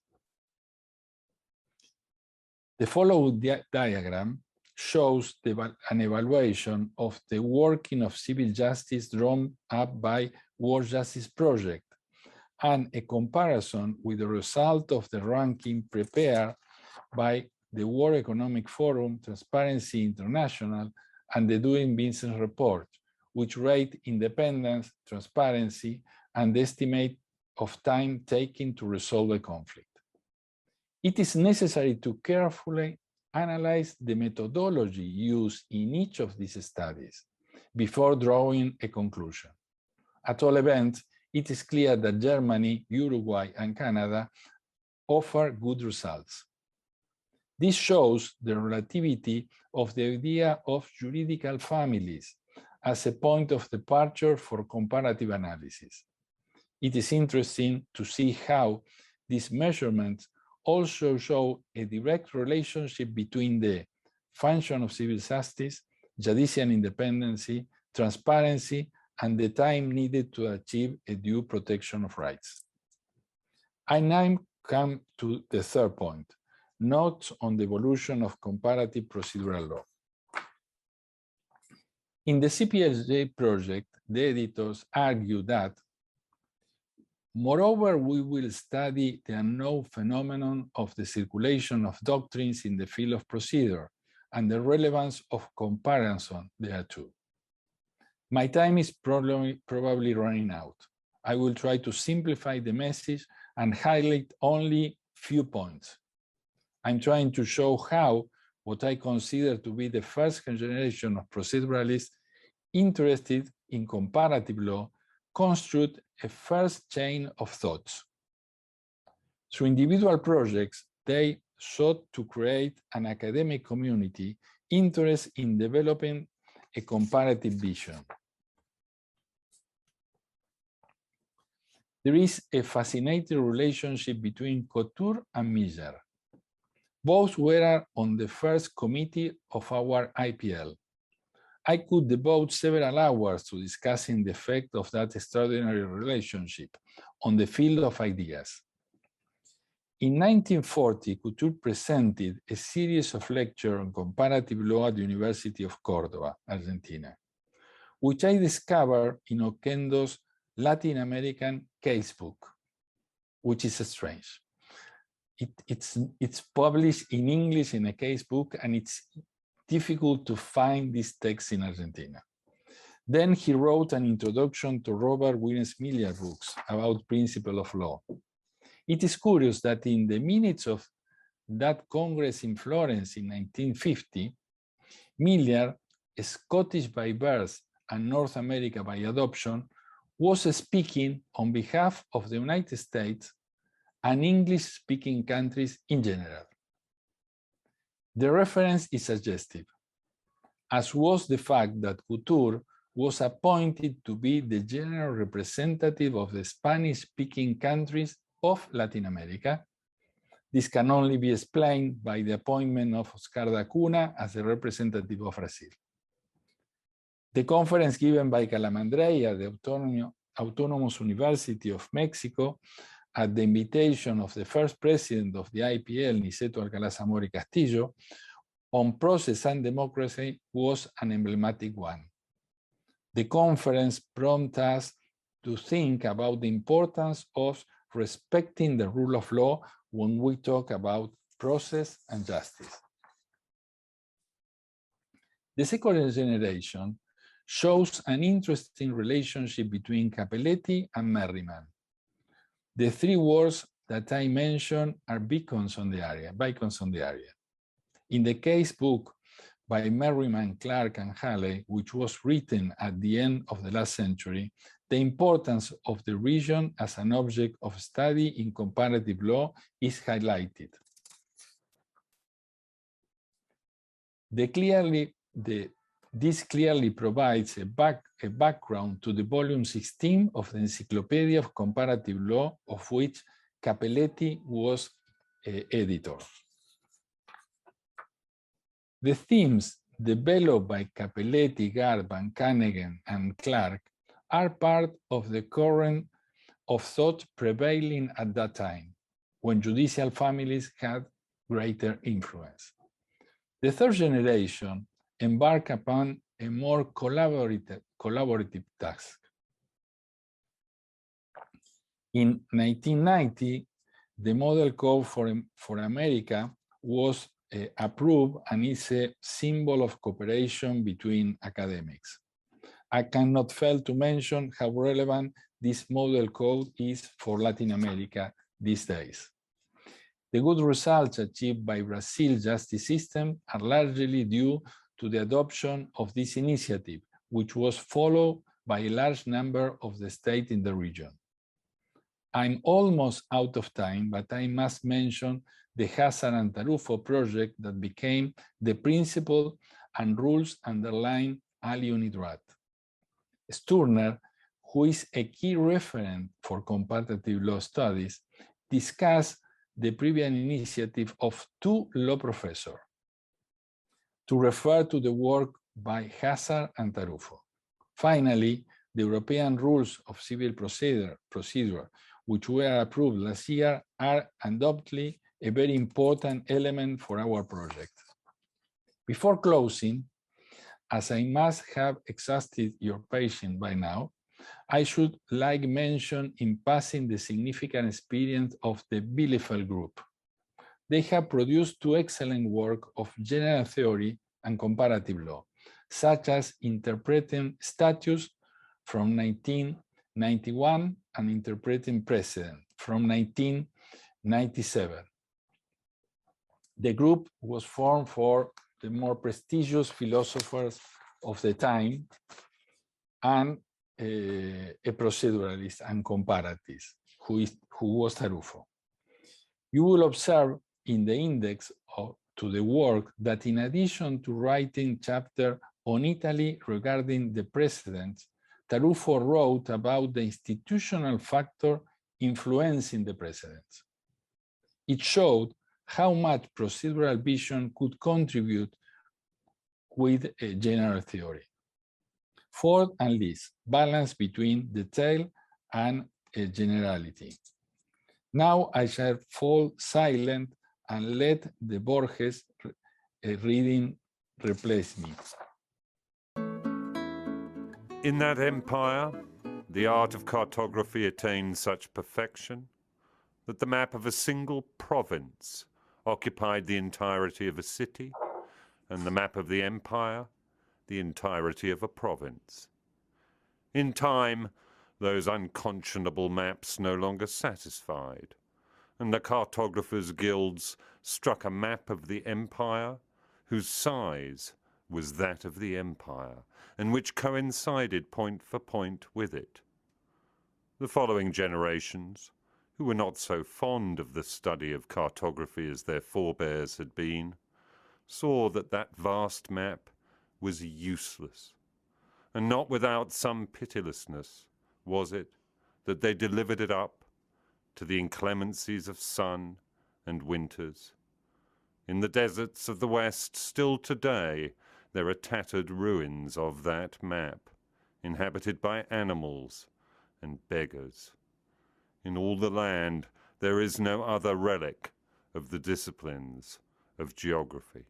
[SPEAKER 7] The following diagram shows an evaluation of the working of civil justice drawn up by World Justice Project and a comparison with the result of the ranking prepared by the World Economic Forum, Transparency International, and the Doing Business report, which rate independence, transparency, and the estimate of time taken to resolve a conflict. It is necessary to carefully analyze the methodology used in each of these studies before drawing a conclusion. At all events, it is clear that Germany, Uruguay, and Canada offer good results. This shows the relativity of the idea of juridical families as a point of departure for comparative analysis. It is interesting to see how these measurements also show a direct relationship between the function of civil justice, judicial independence, transparency, and the time needed to achieve a due protection of rights. I now come to the third point, notes on the evolution of comparative procedural law. In the CPLJ project, the editors argue that, moreover, we will study the unknown phenomenon of the circulation of doctrines in the field of procedure and the relevance of comparison thereto. My time is probably running out. I will try to simplify the message and highlight only few points. I'm trying to show how what I consider to be the first generation of proceduralists interested in comparative law construct a first chain of thoughts. Through individual projects, they sought to create an academic community interested in developing a comparative vision. There is a fascinating relationship between Couture and Miller. Both were on the first committee of our IPL. I could devote several hours to discussing the effect of that extraordinary relationship on the field of ideas. In 1940, Couture presented a series of lectures on comparative law at the University of Córdoba, Argentina, which I discovered in Oquendo's Latin American casebook, which is strange. It's published in English in a casebook, and it's difficult to find this text in Argentina. Then he wrote an introduction to Robert Williams Miller's books about principle of law. It is curious that in the minutes of that Congress in Florence in 1950, Miller, Scottish by birth and North America by adoption, was speaking on behalf of the United States and English-speaking countries in general. The reference is suggestive, as was the fact that Couture was appointed to be the general representative of the Spanish-speaking countries of Latin America. This can only be explained by the appointment of Oscar da Cunha as the representative of Brazil. The conference given by Calamandrei at the Autonomous University of Mexico at the invitation of the first president of the IPL, Niceto Alcalá Zamora y Castillo, on process and democracy was an emblematic one. The conference prompted us to think about the importance of respecting the rule of law when we talk about process and justice. The second generation shows an interesting relationship between Capelletti and Merriman. The three words that I mentioned are beacons on the area. In the case book by Merriman, Clark, and Halley, which was written at the end of the last century, the importance of the region as an object of study in comparative law is highlighted. This clearly provides a background to the volume 16 of the Encyclopedia of Comparative Law, of which Capelletti was editor. The themes developed by Capelletti, Garb, Van Caneghem, and Clark are part of the current of thought prevailing at that time, when judicial families had greater influence. The third generation embarked upon a more collaborative task. In 1990, the Model Code for America was approved and is a symbol of cooperation between academics. I cannot fail to mention how relevant this Model Code is for Latin America these days. The good results achieved by Brazil's justice system are largely due to the adoption of this initiative, which was followed by a large number of the states in the region. I'm almost out of time, but I must mention the Hazard and Tarufo project that became the principle and rules underlying All-Unit RAT. Sturner, who is a key referent for comparative law studies, discussed the previous initiative of two law professors to refer to the work by Hazard and Tarufo. Finally, the European Rules of Civil Procedure, which were approved last year, are undoubtedly a very important element for our project. Before closing, as I must have exhausted your patience by now, I should like mention in passing the significant experience of the Bielefeld Group. They have produced two excellent works of general theory and comparative law, such as Interpreting Statutes from 1991 and Interpreting Precedent from 1997. The group was formed for the more prestigious philosophers of the time and a proceduralist and comparatist, who was Tarufo. You will observe in the index to the work that in addition to writing chapter on Italy regarding the precedents, Tarufo wrote about the institutional factor influencing the precedents. It showed how much procedural vision could contribute with a general theory. Fourth and least, balance between detail and generality. Now I shall fall silent and let the Borges reading replace me.
[SPEAKER 8] In that empire, the art of cartography attained such perfection that the map of a single province occupied the entirety of a city, and the map of the empire, the entirety of a province. In time, those unconscionable maps no longer satisfied, and the cartographers' guilds struck a map of the empire whose size was that of the empire, and which coincided point for point with it. The following generations, who were not so fond of the study of cartography as their forebears had been, saw that that vast map was useless, and not without some pitilessness was it that they delivered it up to the inclemencies of sun and winters. In the deserts of the West, still today, there are tattered ruins of that map, inhabited by animals and beggars. In all the land, there is no other relic of the disciplines of geography.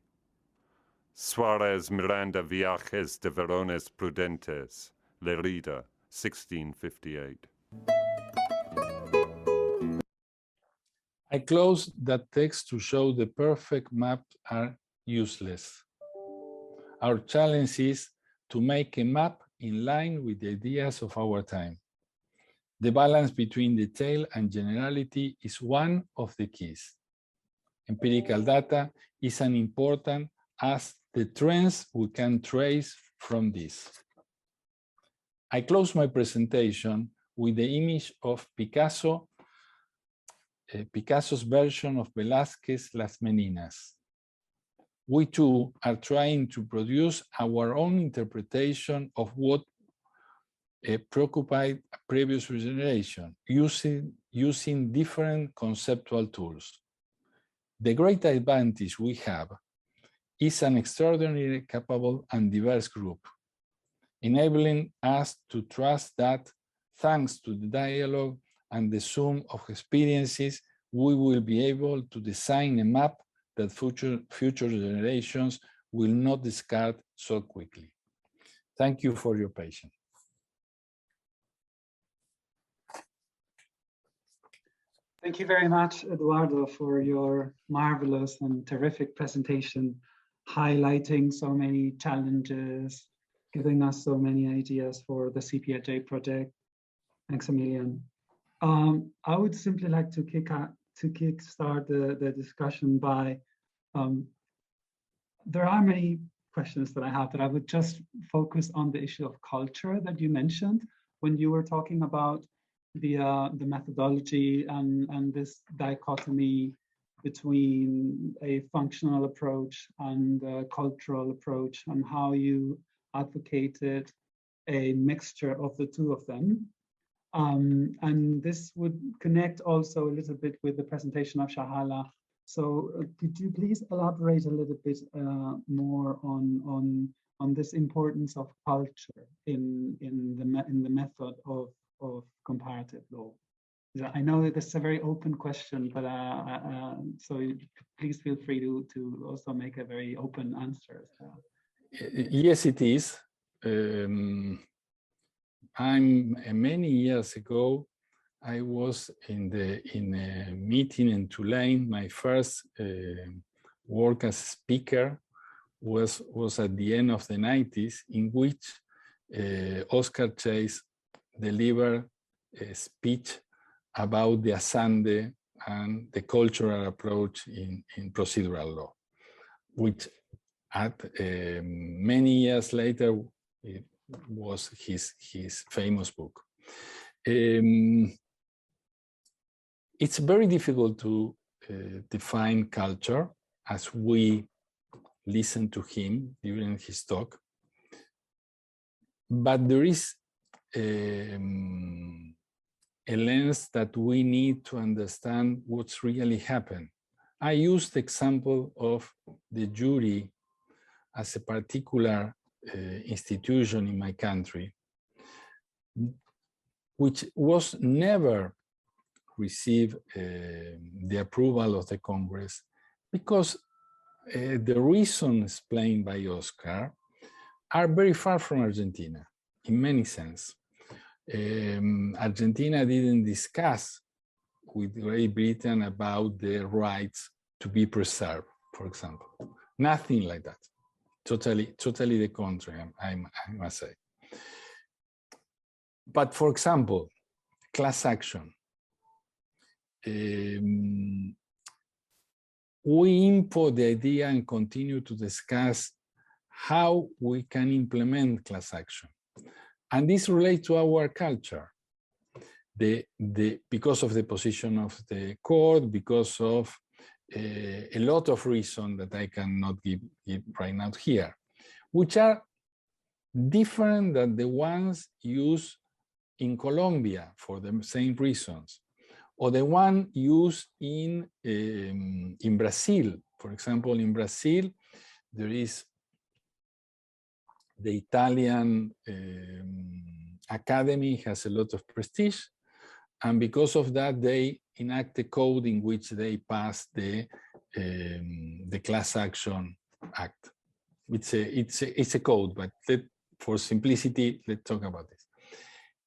[SPEAKER 8] Suarez Miranda Viajes de Verones Prudentes, Lerida, 1658.
[SPEAKER 7] I close that text to show the perfect maps are useless. Our challenge is to make a map in line with the ideas of our time. The balance between detail and generality is one of the keys. Empirical data is as important as the trends we can trace from this. I close my presentation with the image of Picasso's version of Velázquez's Las Meninas. We too are trying to produce our own interpretation of what preoccupied a previous generation, using different conceptual tools. The great advantage we have is an extraordinarily capable and diverse group, enabling us to trust that, thanks to the dialogue and the sum of experiences, we will be able to design a map that future generations will not discard so quickly. Thank you for your patience.
[SPEAKER 1] Thank you very much, Eduardo, for your marvelous and terrific presentation, highlighting so many challenges, giving us so many ideas for the CPLJ project. Thanks a million. I would simply like to kickstart the discussion by, there are many questions that I have, but I would just focus on the issue of culture that you mentioned when you were talking about the methodology and this dichotomy between a functional approach and a cultural approach, and how you advocated a mixture of the two of them. And this would connect also a little bit with the presentation of Shahala. So could you please elaborate a little bit more on this importance of culture in the method of comparative law? I know that this is a very open question, but so please feel free to also make a very open answer as well.
[SPEAKER 7] Yes, it is. Many years ago, I was in a meeting in Tulane. My first work as speaker was at the end of the 90s, in which Oscar Chase delivered a speech about the Asande and the cultural approach in procedural law, which many years later it was his famous book. It's very difficult to define culture as we listened to him during his talk, but there is a lens that we need to understand what's really happened. I used the example of the jury as a particular institution in my country, which was never received the approval of the Congress, because the reasons explained by Oscar are very far from Argentina in many sense. Argentina didn't discuss with Great Britain about the rights to be preserved, for example. Nothing like that. Totally the contrary, I must say. But for example, class action. We import the idea and continue to discuss how we can implement class action. And this relates to our culture. Because of the position of the court, because of a lot of reasons that I cannot give right now here, which are different than the ones used in Colombia for the same reasons, or the one used in Brazil. For example, in Brazil, there is The Italian academy has a lot of prestige, and because of that, they enact a code in which they pass the Class Action Act. It's a code, but for simplicity, let's talk about this.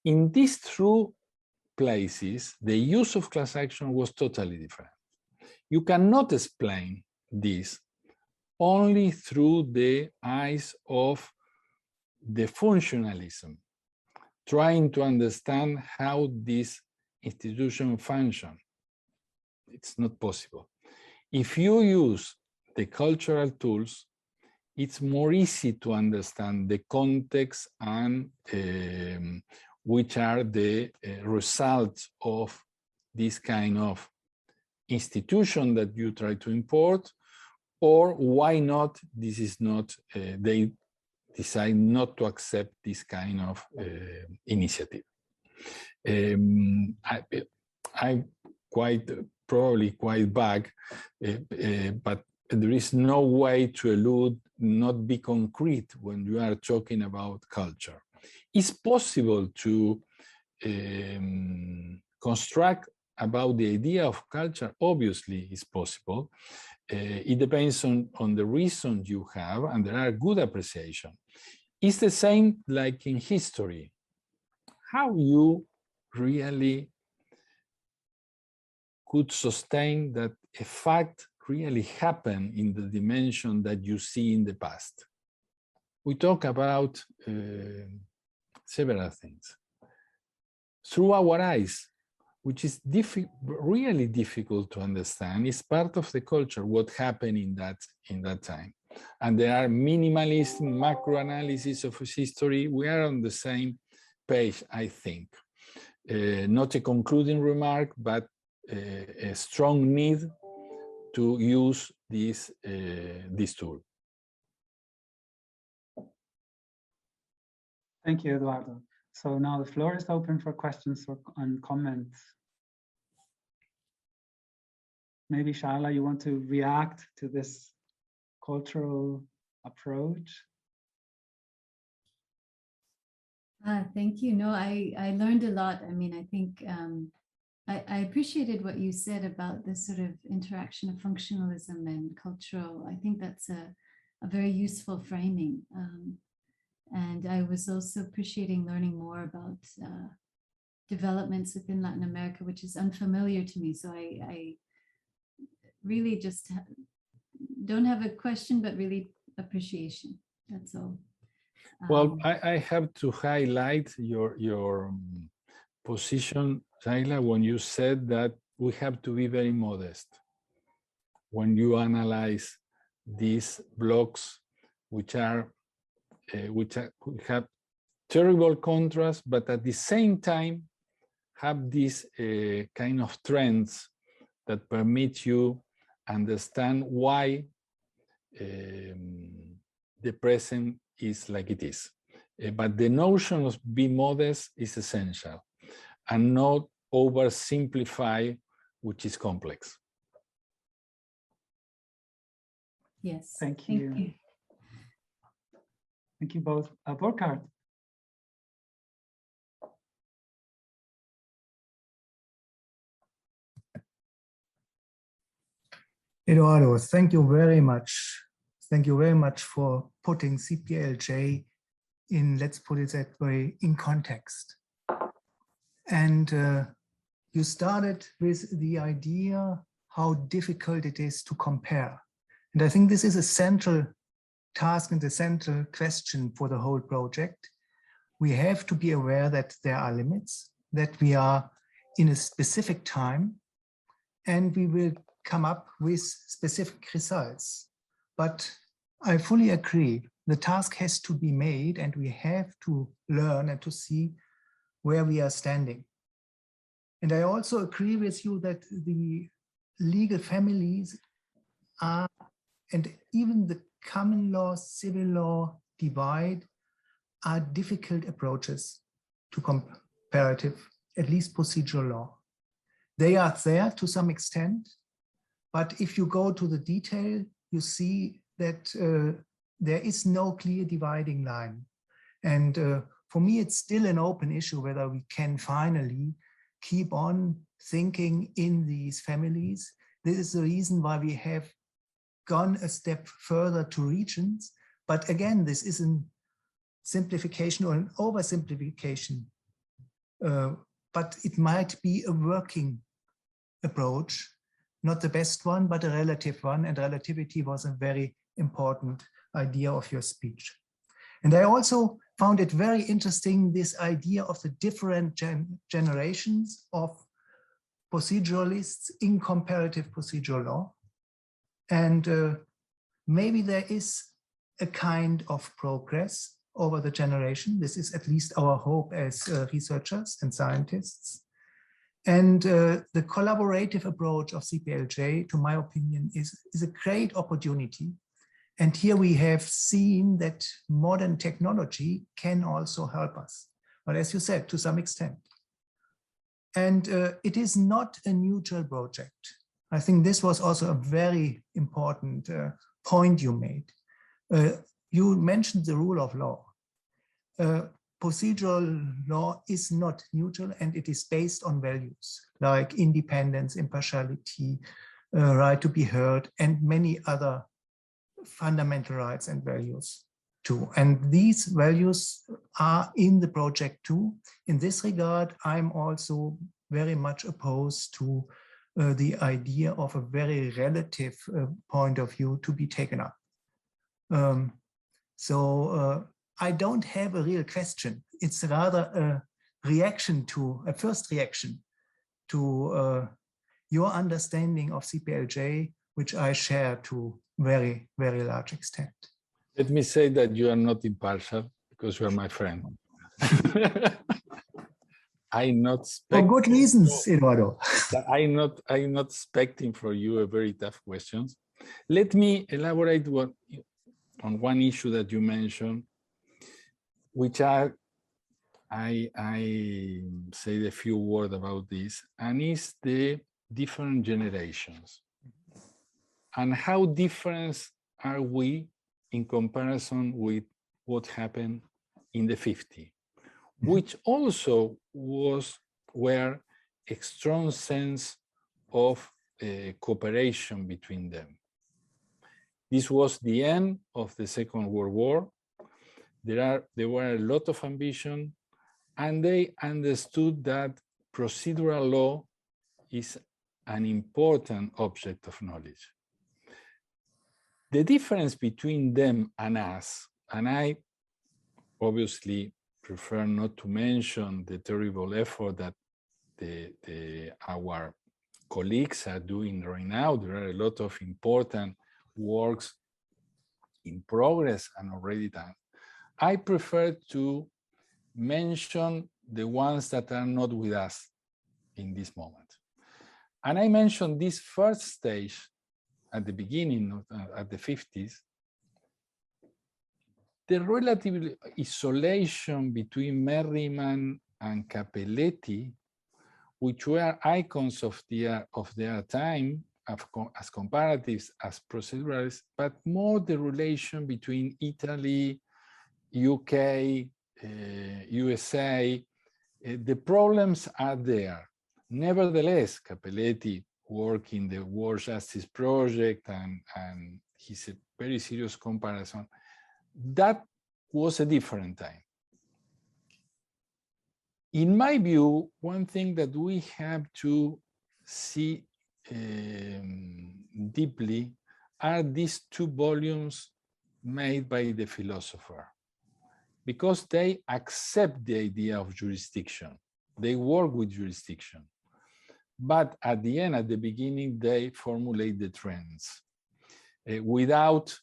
[SPEAKER 7] In these two places, the use of class action was totally different. You cannot explain this only through the eyes of the functionalism, trying to understand how this institution functions. It's not possible. If you use the cultural tools, it's more easy to understand the context and which are the results of this kind of institution that you try to import, or why not, this is not, they decide not to accept this kind of initiative. I'm probably quite vague, but there is no way to elude not be concrete when you are talking about culture. It's possible to construct about the idea of culture. Obviously, it's possible. It depends on the reasons you have, and there are good appreciation. It's the same like in history. How you really could sustain that a fact really happened in the dimension that you see in the past. We talk about several things through our eyes, which is really difficult to understand. It's part of the culture, what happened in that time. And there are minimalist macro analysis of history. We are on the same page, I think. Not a concluding remark, but a strong need to use this tool.
[SPEAKER 1] Thank you, Eduardo. So now the floor is open for questions and comments. Maybe Sharla, you want to react to this cultural approach?
[SPEAKER 2] Thank you. No, I learned a lot. I mean, I think I appreciated what you said about this sort of interaction of functionalism and cultural. I think that's a very useful framing. And I was also appreciating learning more about developments within Latin America, which is unfamiliar to me. So I really just don't have a question, but really appreciation. That's all.
[SPEAKER 7] Well, I have to highlight your position, Shaila, when you said that we have to be very modest when you analyze these blocks, which have terrible contrast, but at the same time have these kind of trends that permit you understand why the present is like it is. But the notion of be modest is essential, and not oversimplify, which is complex.
[SPEAKER 2] Yes.
[SPEAKER 1] Thank you. Thank you both. Burkhard.
[SPEAKER 6] Eduardo, thank you very much. Thank you very much for putting CPLJ in, let's put it that way, in context. And you started with the idea how difficult it is to compare. And I think this is a central task and a central question for the whole project. We have to be aware that there are limits, that we are in a specific time, and we will come up with specific results. But I fully agree, the task has to be made, and we have to learn and to see where we are standing. And I also agree with you that the legal families are, and even the common law, civil law divide are difficult approaches to comparative, at least procedural law. They are there to some extent, but if you go to the detail, you see that there is no clear dividing line. And for me, it's still an open issue whether we can finally keep on thinking in these families. This is the reason why we have gone a step further to regions. But again, this is a simplification or an oversimplification. But it might be a working approach, not the best one, but a relative one. And relativity was a very important idea of your speech. And I also found it very interesting, this idea of the different generations of proceduralists in comparative procedural law. And maybe there is a kind of progress over the generation. This is at least our hope as researchers and scientists. And the collaborative approach of CPLJ, to my opinion, is a great opportunity. And here we have seen that modern technology can also help us. But as you said, to some extent. And it is not a neutral project. I think this was also a very important point you made. You mentioned the rule of law. Procedural law is not neutral, and it is based on values like independence, impartiality, right to be heard, and many other fundamental rights and values too. And these values are in the project too. In this regard, I'm also very much opposed to the idea of a very relative point of view to be taken up. I don't have a real question. It's rather a reaction to, a first reaction to your understanding of CPLJ, which I share to very, very large extent.
[SPEAKER 7] Let me say that you are not impartial because you are my friend. I'm not
[SPEAKER 6] for good reasons, Eduardo.
[SPEAKER 7] I'm not expecting for you a very tough questions. Let me elaborate on one issue that you mentioned, which I say a few words about this, and it's the different generations. And how different are we in comparison with what happened in the 50s, which also were a strong sense of cooperation between them. This was the end of the Second World War. There were a lot of ambition, and they understood that procedural law is an important object of knowledge. The difference between them and us, and I obviously prefer not to mention the terrible effort that our colleagues are doing right now. There are a lot of important works in progress and already done. I prefer to mention the ones that are not with us in this moment. And I mentioned this first stage at the beginning, at the 50s, the relative isolation between Merriman and Capelletti, which were icons of their time, as comparatives, as proceduralists, but more the relation between Italy, UK, USA, the problems are there. Nevertheless, Capelletti worked in the World Justice Project, and he's a very serious comparison. That was a different time. In my view, one thing that we have to see deeply are these two volumes made by the philosopher, because they accept the idea of jurisdiction. They work with jurisdiction. But at the end, at the beginning, they formulate the trends without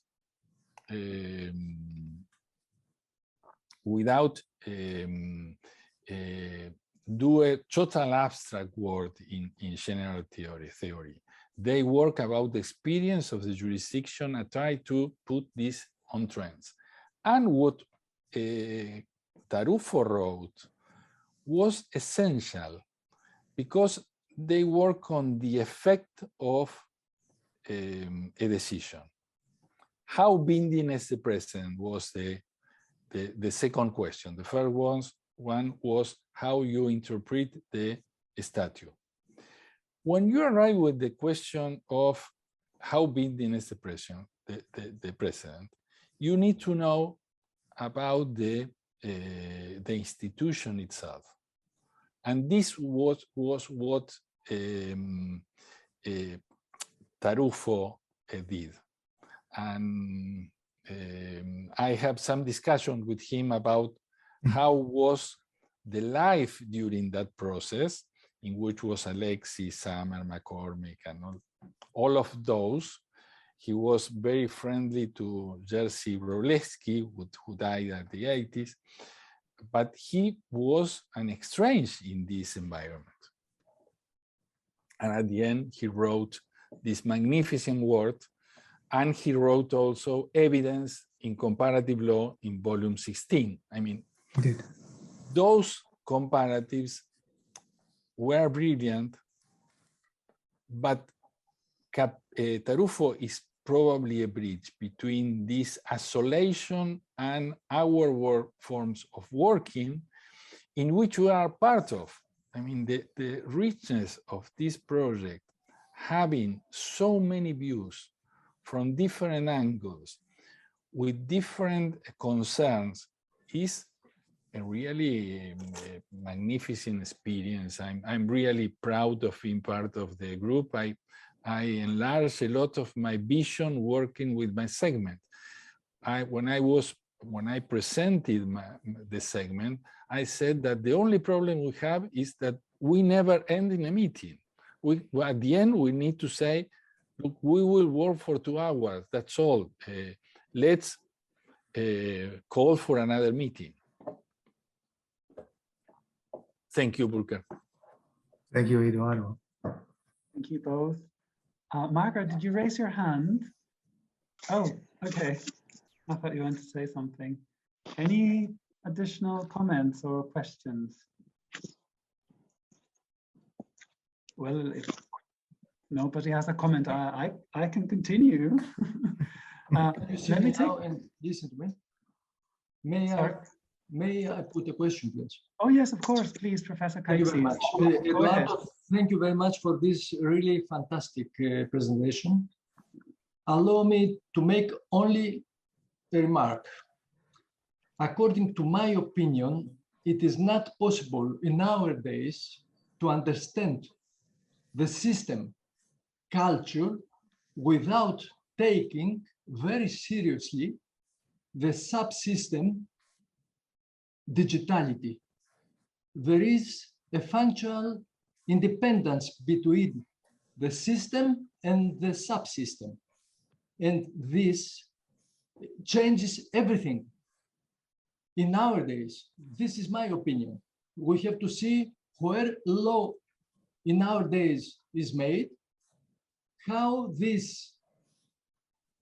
[SPEAKER 7] do a total abstract work in general theory. They work about the experience of the jurisdiction and try to put this on trends. And what Tarufo wrote was essential because they work on the effect of a decision. how binding is the present was the second question. The first one was how you interpret the statute. When you arrive with the question of how binding is the precedent, you need to know about the institution itself. And this was what Tarufo did. And I have some discussion with him about how was the life during that process, in which was Alexis, Summer, McCormick, and all of those. He was very friendly to Jerzy Wroblewski, who died at the 80s, but he was an exchange in this environment. And at the end, he wrote this magnificent work, and he wrote also Evidence in Comparative Law in volume 16. I mean, those comparatives were brilliant, but Tarufo is probably a bridge between this isolation and our forms of working in which we are part of. I mean, the richness of this project, having so many views from different angles with different concerns, is a really magnificent experience. I'm really proud of being part of the group. I enlarged a lot of my vision working with my segment. When I presented the segment, I said that the only problem we have is that we never end in a meeting. At the end, we need to say, look, we will work for 2 hours, that's all. Let's call for another meeting. Thank you, Burkhard.
[SPEAKER 6] Thank you, Eduardo.
[SPEAKER 1] Thank you both. Margaret, did you raise your hand? Oh, okay. I thought you wanted to say something. Any additional comments or questions? Well, if nobody has a comment, I can continue.
[SPEAKER 9] Let me take and listen to me. May I put a question, please?
[SPEAKER 1] Oh yes, of course. Please, Professor Kaisis.
[SPEAKER 9] Thank you very much. Eduardo, thank you very much for this really fantastic presentation. Allow me to make only a remark. According to my opinion, it is not possible in our days to understand the system culture without taking very seriously the subsystem digitality. There is a functional independence between the system and the subsystem. And this changes everything. In our days, this is my opinion. We have to see where law in our days is made, how this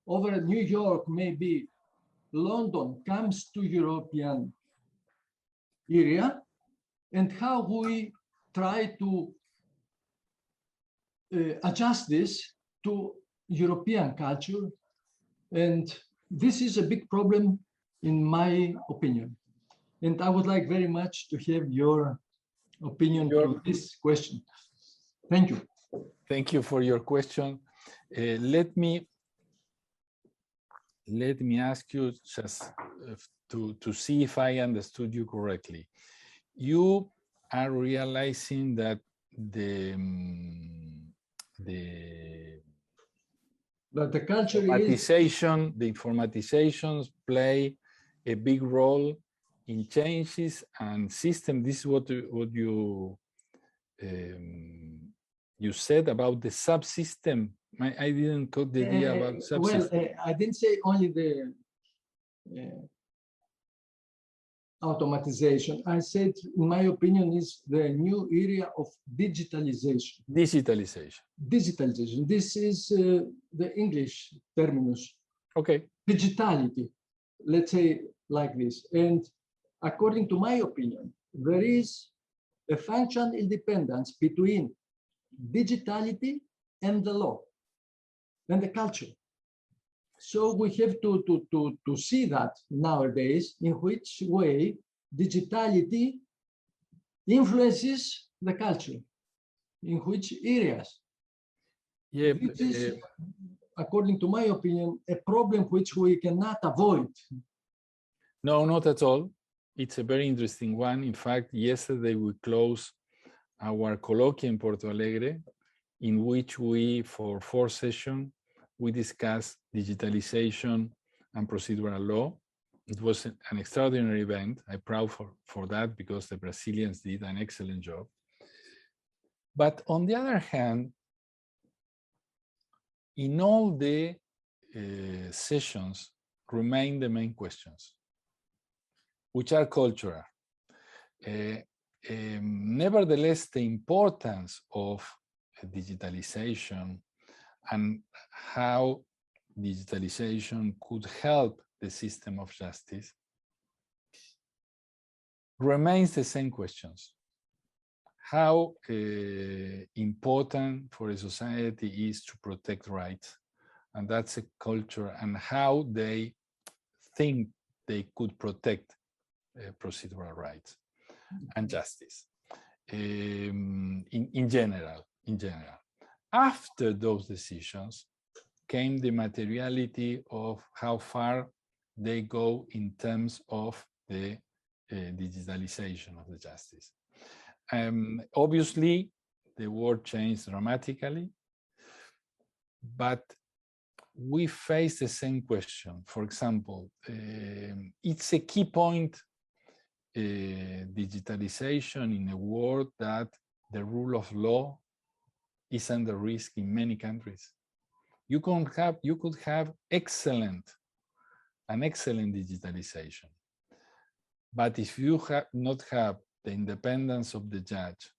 [SPEAKER 9] over New York, maybe London, comes to European area, and how we try to adjust this to European culture. And this is a big problem in my opinion. And I would like very much to have your opinion on this question. Thank you.
[SPEAKER 7] Thank you for your question. Let me ask you just to see if I understood you correctly. You are realizing that the
[SPEAKER 9] culture
[SPEAKER 7] the informatizations play a big role in changes and system. This is what you said about the subsystem. I didn't quote the idea about subsystem.
[SPEAKER 9] Well, I didn't say only the automatization. I said, in my opinion, is the new area of digitalization.
[SPEAKER 7] Digitalization.
[SPEAKER 9] Digitalization. This is the English terminus.
[SPEAKER 7] Okay.
[SPEAKER 9] Digitality, let's say like this. And according to my opinion, there is a functional independence between digitality and the law and the culture. So we have to see that nowadays, in which way digitality influences the culture, in which areas.
[SPEAKER 7] Yeah,
[SPEAKER 9] This is, according to my opinion, a problem which we cannot avoid.
[SPEAKER 7] no, not at all. It's a very interesting one. In fact, yesterday we closed our colloquium in Porto Alegre, in which we, for 4 sessions, we discussed digitalization and procedural law. It was an extraordinary event. I'm proud for that because the Brazilians did an excellent job. But on the other hand, in all the sessions remain the main questions, which are cultural. Nevertheless, the importance of digitalization and how digitalization could help the system of justice remains the same questions. How important for a society is to protect rights, and that's a culture, and how they think they could protect procedural rights and justice in general. After those decisions came the materiality of how far they go in terms of the digitalization of the justice. Obviously, the world changed dramatically, but we face the same question. For example, it's a key point, digitalization in a world that the rule of law is under risk in many countries. You could have excellent digitalization, but if you not have the independence of the judge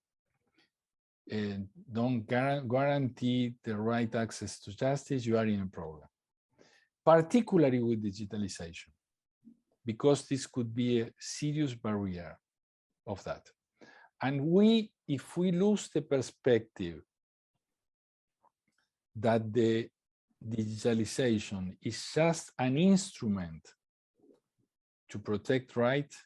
[SPEAKER 7] and don't guarantee the right access to justice, you are in a problem, particularly with digitalization, because this could be a serious barrier of that. And if we lose the perspective that the digitalization is just an instrument to protect rights,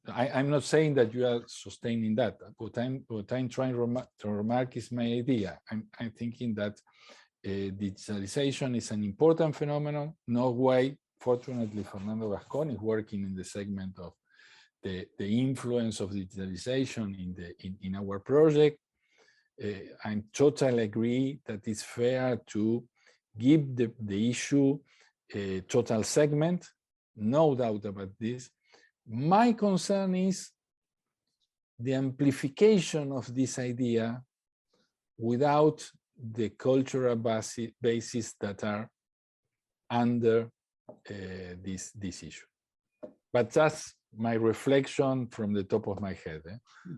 [SPEAKER 7] I'm not saying that you are sustaining that. What I'm trying to remark is my idea. I'm thinking that digitalization is an important phenomenon. No way, fortunately, Fernando Gascon is working in the segment of the influence of digitalization in our project. I totally agree that it's fair to give the issue a total segment, no doubt about this. My concern is the amplification of this idea without the cultural basis that are under this issue. But that's my reflection from the top of my head.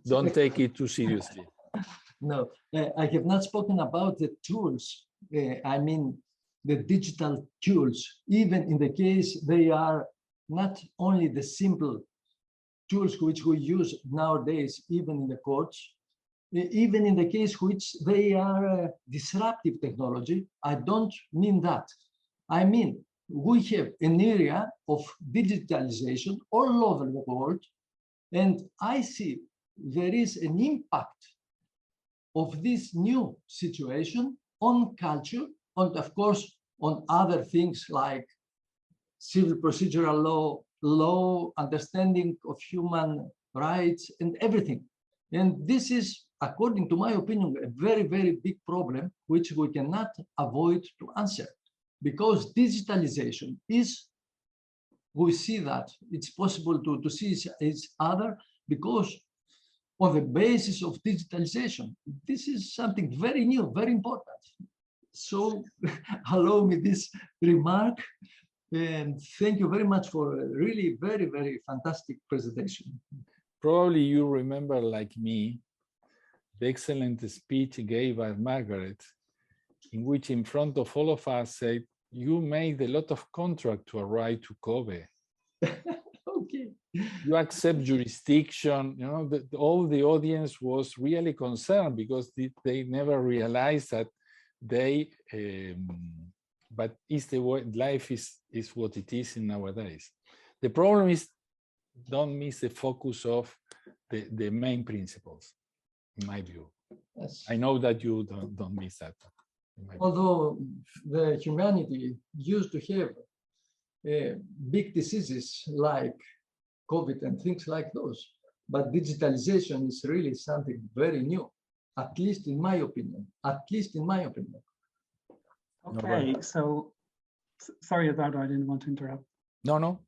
[SPEAKER 7] Don't take it too seriously.
[SPEAKER 9] No, I have not spoken about the tools. I mean, the digital tools, even in the case they are not only the simple tools which we use nowadays, even in the courts, even in the case which they are disruptive technology. I don't mean that. I mean, we have an area of digitalization all over the world, and I see there is an impact of this new situation on culture, and of course, on other things like civil procedural law, understanding of human rights, and everything. And this is, according to my opinion, a very, very big problem, which we cannot avoid to answer. Because digitalization is, we see that it's possible to see each other because on the basis of digitalization. This is something very new, very important. So allow me this remark, and thank you very much for a really very, very fantastic presentation.
[SPEAKER 7] Probably you remember, like me, the excellent speech he gave by Margaret, in which in front of all of us said, you made a lot of contract to arrive to Kobe.
[SPEAKER 9] Okay.
[SPEAKER 7] You accept jurisdiction, you know, all the audience was really concerned because they never realized that they but it's the way life is what it is in nowadays. The problem is, don't miss the focus of the main principles, in my view.
[SPEAKER 9] Yes.
[SPEAKER 7] I know that you don't miss that.
[SPEAKER 9] Although the humanity used to have big diseases like COVID and things like those, but digitalization is really something very new, at least in my opinion. At least in my opinion.
[SPEAKER 1] Okay, so sorry about that. I didn't want to interrupt.
[SPEAKER 7] No,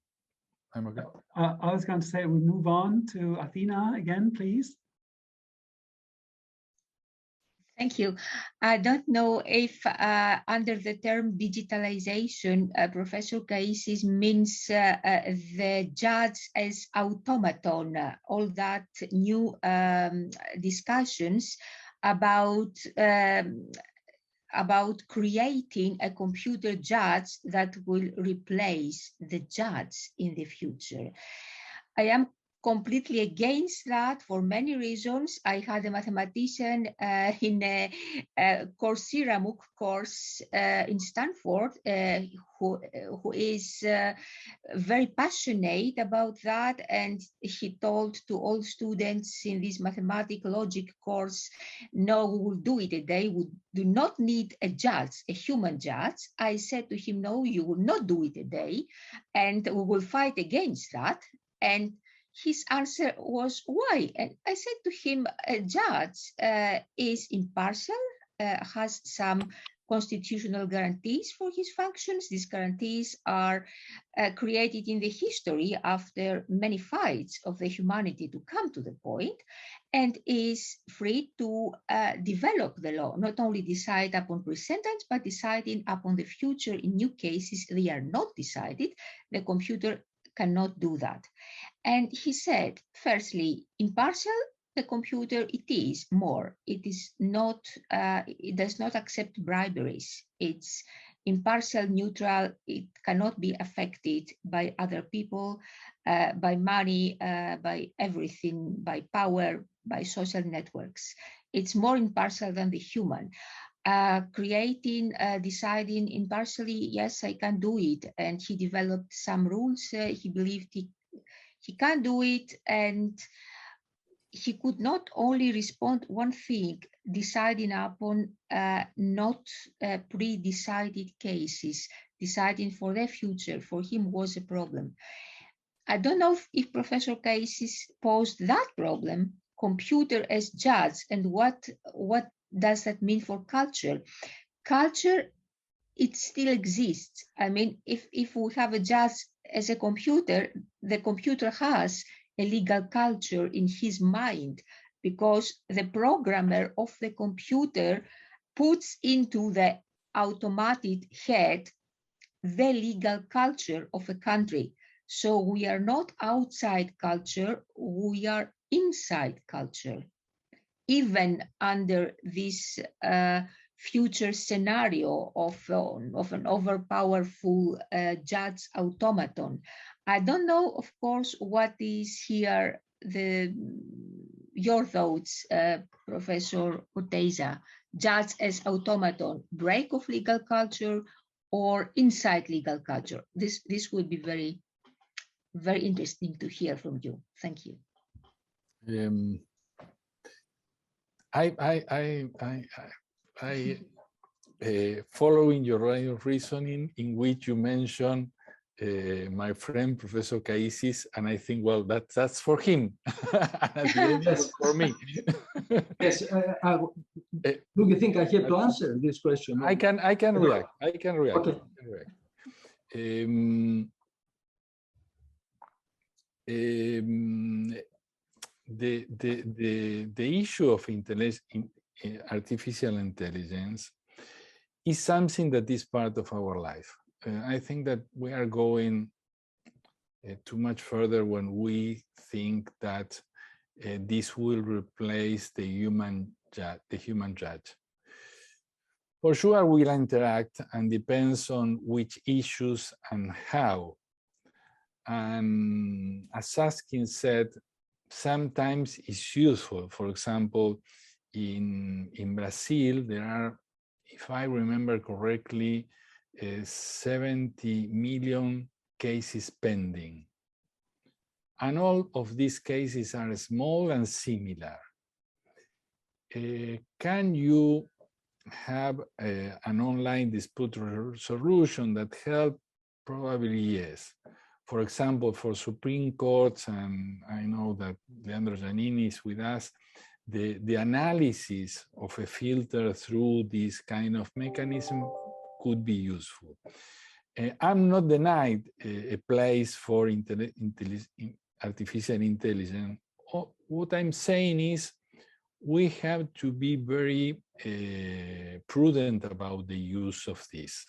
[SPEAKER 7] I'm okay.
[SPEAKER 1] I was going to say we move on to Athena again, please.
[SPEAKER 5] Thank you. I don't know if under the term digitalization, Professor Kaisis means the judge as automaton, all that new discussions about creating a computer judge that will replace the judge in the future. I am completely against that for many reasons. I had a mathematician in a Coursera MOOC course in Stanford who is very passionate about that, and he told to all students in this mathematical logic course, no, we will do it a day. We do not need a judge, a human judge. I said to him, no, you will not do it a day, and we will fight against that. And his answer was, why? And I said to him, a judge is impartial, has some constitutional guarantees for his functions. These guarantees are created in the history after many fights of the humanity to come to the point, and is free to develop the law, not only decide upon precedents, but deciding upon the future in new cases. They are not decided. The computer cannot do that. And he said, firstly, impartial, the computer, it is more. It is not, it does not accept briberies. It's impartial, neutral. It cannot be affected by other people, by money, by everything, by power, by social networks. It's more impartial than the human. Deciding impartially, yes, I can do it. And he developed some rules. He believed he can do it, and he could not only respond one thing, deciding upon not pre-decided cases, deciding for their future, for him was a problem. I don't know if Professor Kaisis posed that problem, computer as judge, and what does that mean for culture? Culture, it still exists. I mean, if we have a judge as a computer, the computer has a legal culture in his mind, because the programmer of the computer puts into the automated head the legal culture of a country. So we are not outside culture, we are inside culture. Even under this future scenario of an overpowerful judge automaton. I don't know, of course, what is here your thoughts, Professor Oteiza, judge as automaton, break of legal culture or inside legal culture? This would be very, very interesting to hear from you. Thank you.
[SPEAKER 7] Following your line of reasoning, in which you mentioned my friend Professor Kaisis, and I think, well, that's for him. At the end,
[SPEAKER 9] yes.
[SPEAKER 7] For me.
[SPEAKER 9] Yes. Do you think I have to answer this question?
[SPEAKER 7] I can react. I can react.
[SPEAKER 9] Okay.
[SPEAKER 7] The issue of artificial intelligence is something that is part of our life. I think that we are going too much further when we think that this will replace the human judge. For sure, we'll interact, and depends on which issues and how. And as Saskin said, sometimes it's useful. For example, in Brazil, there are, if I remember correctly, 70 million cases pending. And all of these cases are small and similar. Can you have an online dispute resolution that help? Probably yes. For example, for Supreme Courts, and I know that Leandro Giannini is with us, the analysis of a filter through this kind of mechanism could be useful. I'm not denied a place for artificial intelligence. What I'm saying is we have to be very prudent about the use of this.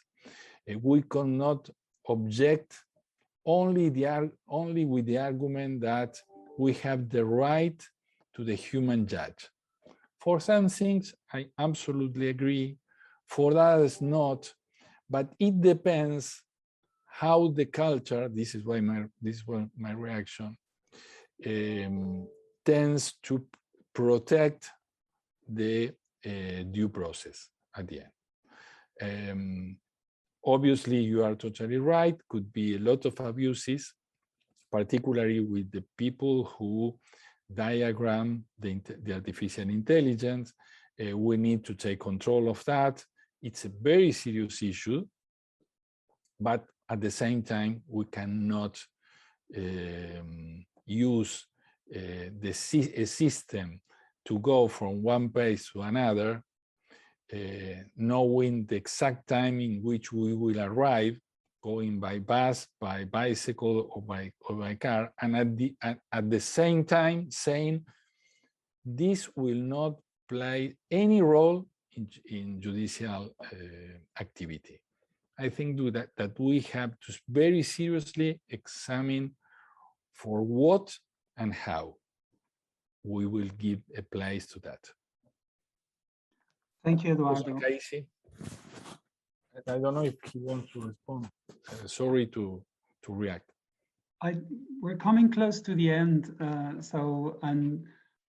[SPEAKER 7] We cannot object only with the argument that we have the right to the human judge. For some things, I absolutely agree. For others, not. But it depends how the culture, this is my reaction, tends to protect the due process at the end. Obviously, you are totally right. Could be a lot of abuses, particularly with the people who diagram the artificial intelligence. We need to take control of that. It's a very serious issue, but at the same time, we cannot use a system to go from one place to another, knowing the exact time in which we will arrive, going by bus, by bicycle, or by car, and at the same time saying this will not play any role in judicial activity. I think that we have to very seriously examine for what and how we will give a place to that.
[SPEAKER 1] Thank you, Eduardo.
[SPEAKER 7] Casey, I don't know if he wants to respond. Sorry to react.
[SPEAKER 1] We're coming close to the end, and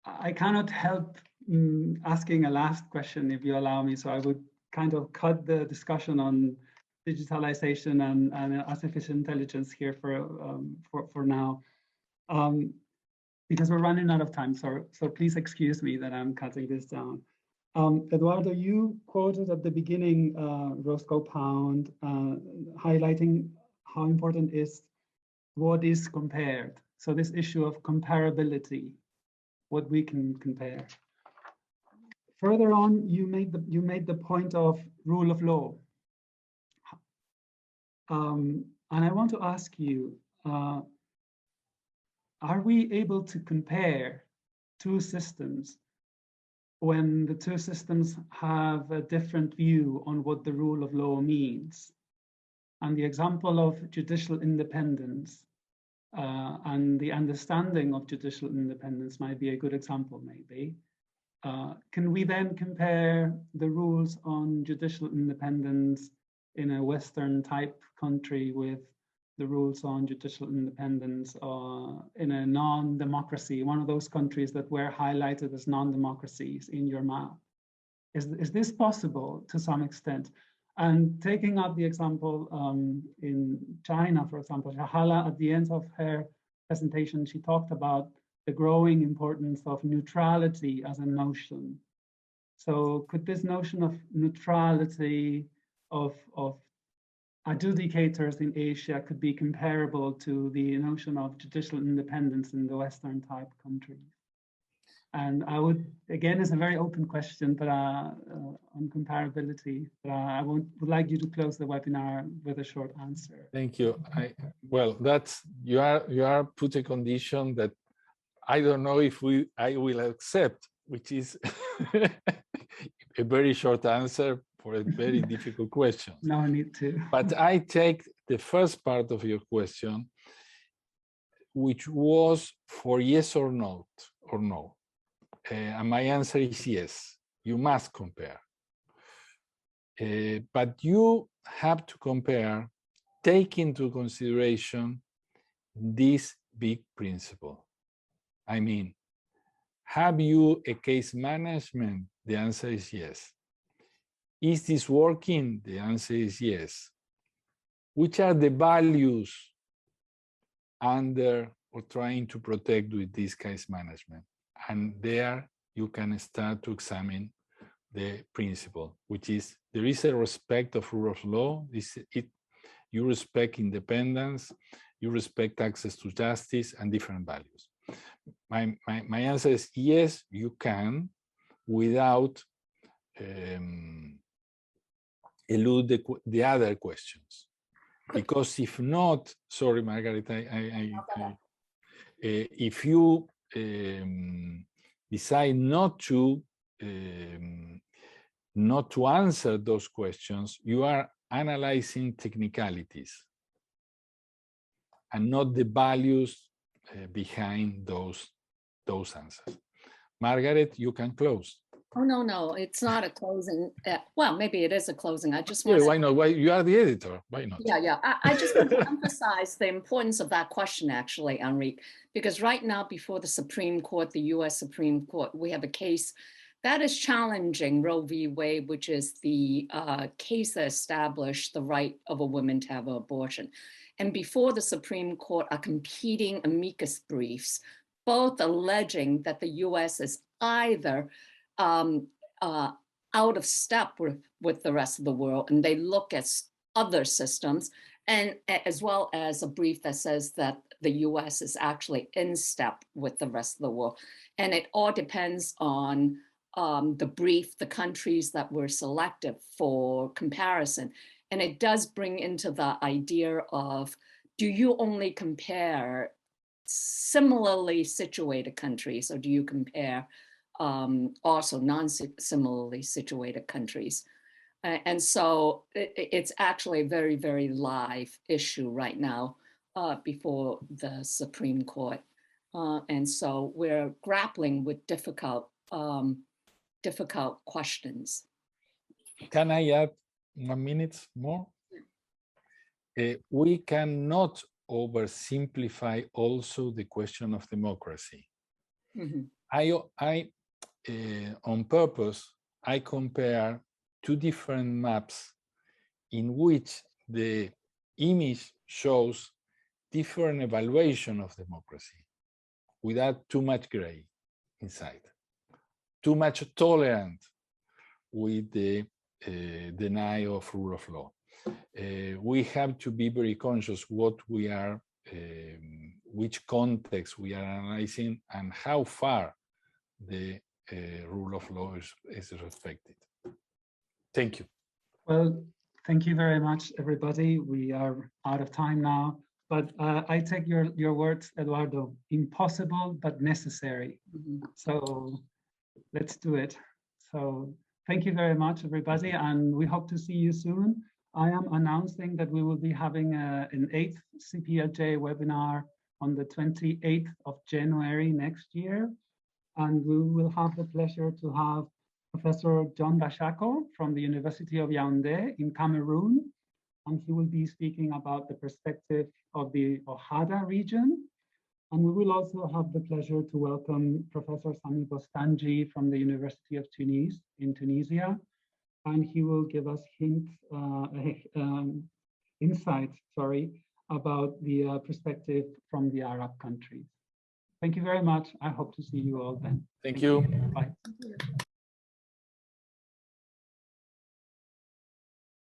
[SPEAKER 1] I cannot help asking a last question, if you allow me. So I would kind of cut the discussion on digitalization and artificial intelligence here for now, because we're running out of time. So please excuse me that I'm cutting this down. Eduardo, you quoted at the beginning Roscoe Pound, highlighting how important is what is compared. So this issue of comparability, what we can compare. Further on, you made the point of rule of law. And I want to ask you, are we able to compare two systems when the two systems have a different view on what the rule of law means? And the example of judicial independence and the understanding of judicial independence might be a good example, maybe. Can we then compare the rules on judicial independence in a Western type country with the rules on judicial independence in a non-democracy, one of those countries that were highlighted as non-democracies in your map? Is this possible to some extent? And taking up the example in China, for example, Shahala, at the end of her presentation, she talked about the growing importance of neutrality as a notion. So could this notion of neutrality of adjudicators in Asia could be comparable to the notion of judicial independence in the Western type countries? And I would, again, it's a very open question, but on comparability, but I would like you to close the webinar with a short answer.
[SPEAKER 7] Thank you. Well, that's you are put a condition that I don't know if I will accept, which is a very short answer for a very difficult question.
[SPEAKER 1] No need to.
[SPEAKER 7] But I take the first part of your question, which was for yes or no. And my answer is yes, you must compare. But you have to compare, take into consideration this big principle. I mean, have you a case management? The answer is yes. Is this working? The answer is yes. which are the values under or trying to protect with this case management. And there you can start to examine the principle, which is there is a respect of rule of law. You respect independence, you respect access to justice and different values. My answer is yes, you can, without elude the other questions. Because if not, sorry, Margaret, if you decide not to answer those questions, you are analyzing technicalities and not the values behind those answers. Margaret, you can close.
[SPEAKER 3] Oh, no, it's not a closing. Well, maybe it is a closing. I just want
[SPEAKER 7] why not? Why you are the editor? Why not?
[SPEAKER 3] Yeah. I just want to emphasize the importance of that question, actually, Henri, because right now before the Supreme Court, the U.S. Supreme Court, we have a case that is challenging Roe v. Wade, which is the case that established the right of a woman to have an abortion. And before the Supreme Court are competing amicus briefs, both alleging that the U.S. is either out of step with the rest of the world, and they look at other systems, and as well as a brief that says that the US is actually in step with the rest of the world. And it all depends on the brief, the countries that were selected for comparison. And it does bring into the idea of, do you only compare similarly situated countries, or do you compare also non-similarly situated countries? And so it's actually a very, very live issue right now before the Supreme Court. And so we're grappling with difficult questions.
[SPEAKER 7] Can I add 1 minute more? We cannot oversimplify also the question of democracy. Mm-hmm. On purpose, I compare two different maps in which the image shows different evaluation of democracy without too much gray inside, too much tolerant with the denial of rule of law. We have to be very conscious what we are, which context we are analyzing and how far the rule of law is respected. Thank you.
[SPEAKER 1] Well, thank you very much, everybody. We are out of time now, but I take your words, Eduardo, impossible but necessary. Mm-hmm. So let's do it. So thank you very much, everybody, and we hope to see you soon. I am announcing that we will be having an 8th CPLJ webinar on the 28th of January next year. And we will have the pleasure to have Professor John Bashako from the University of Yaoundé in Cameroon. And he will be speaking about the perspective of the Ohada region. And we will also have the pleasure to welcome Professor Sami Bostanji from the University of Tunis in Tunisia. And he will give us insights about the perspective from the Arab countries. Thank you very much. I hope to see you all then.
[SPEAKER 7] Thank you.
[SPEAKER 1] Bye.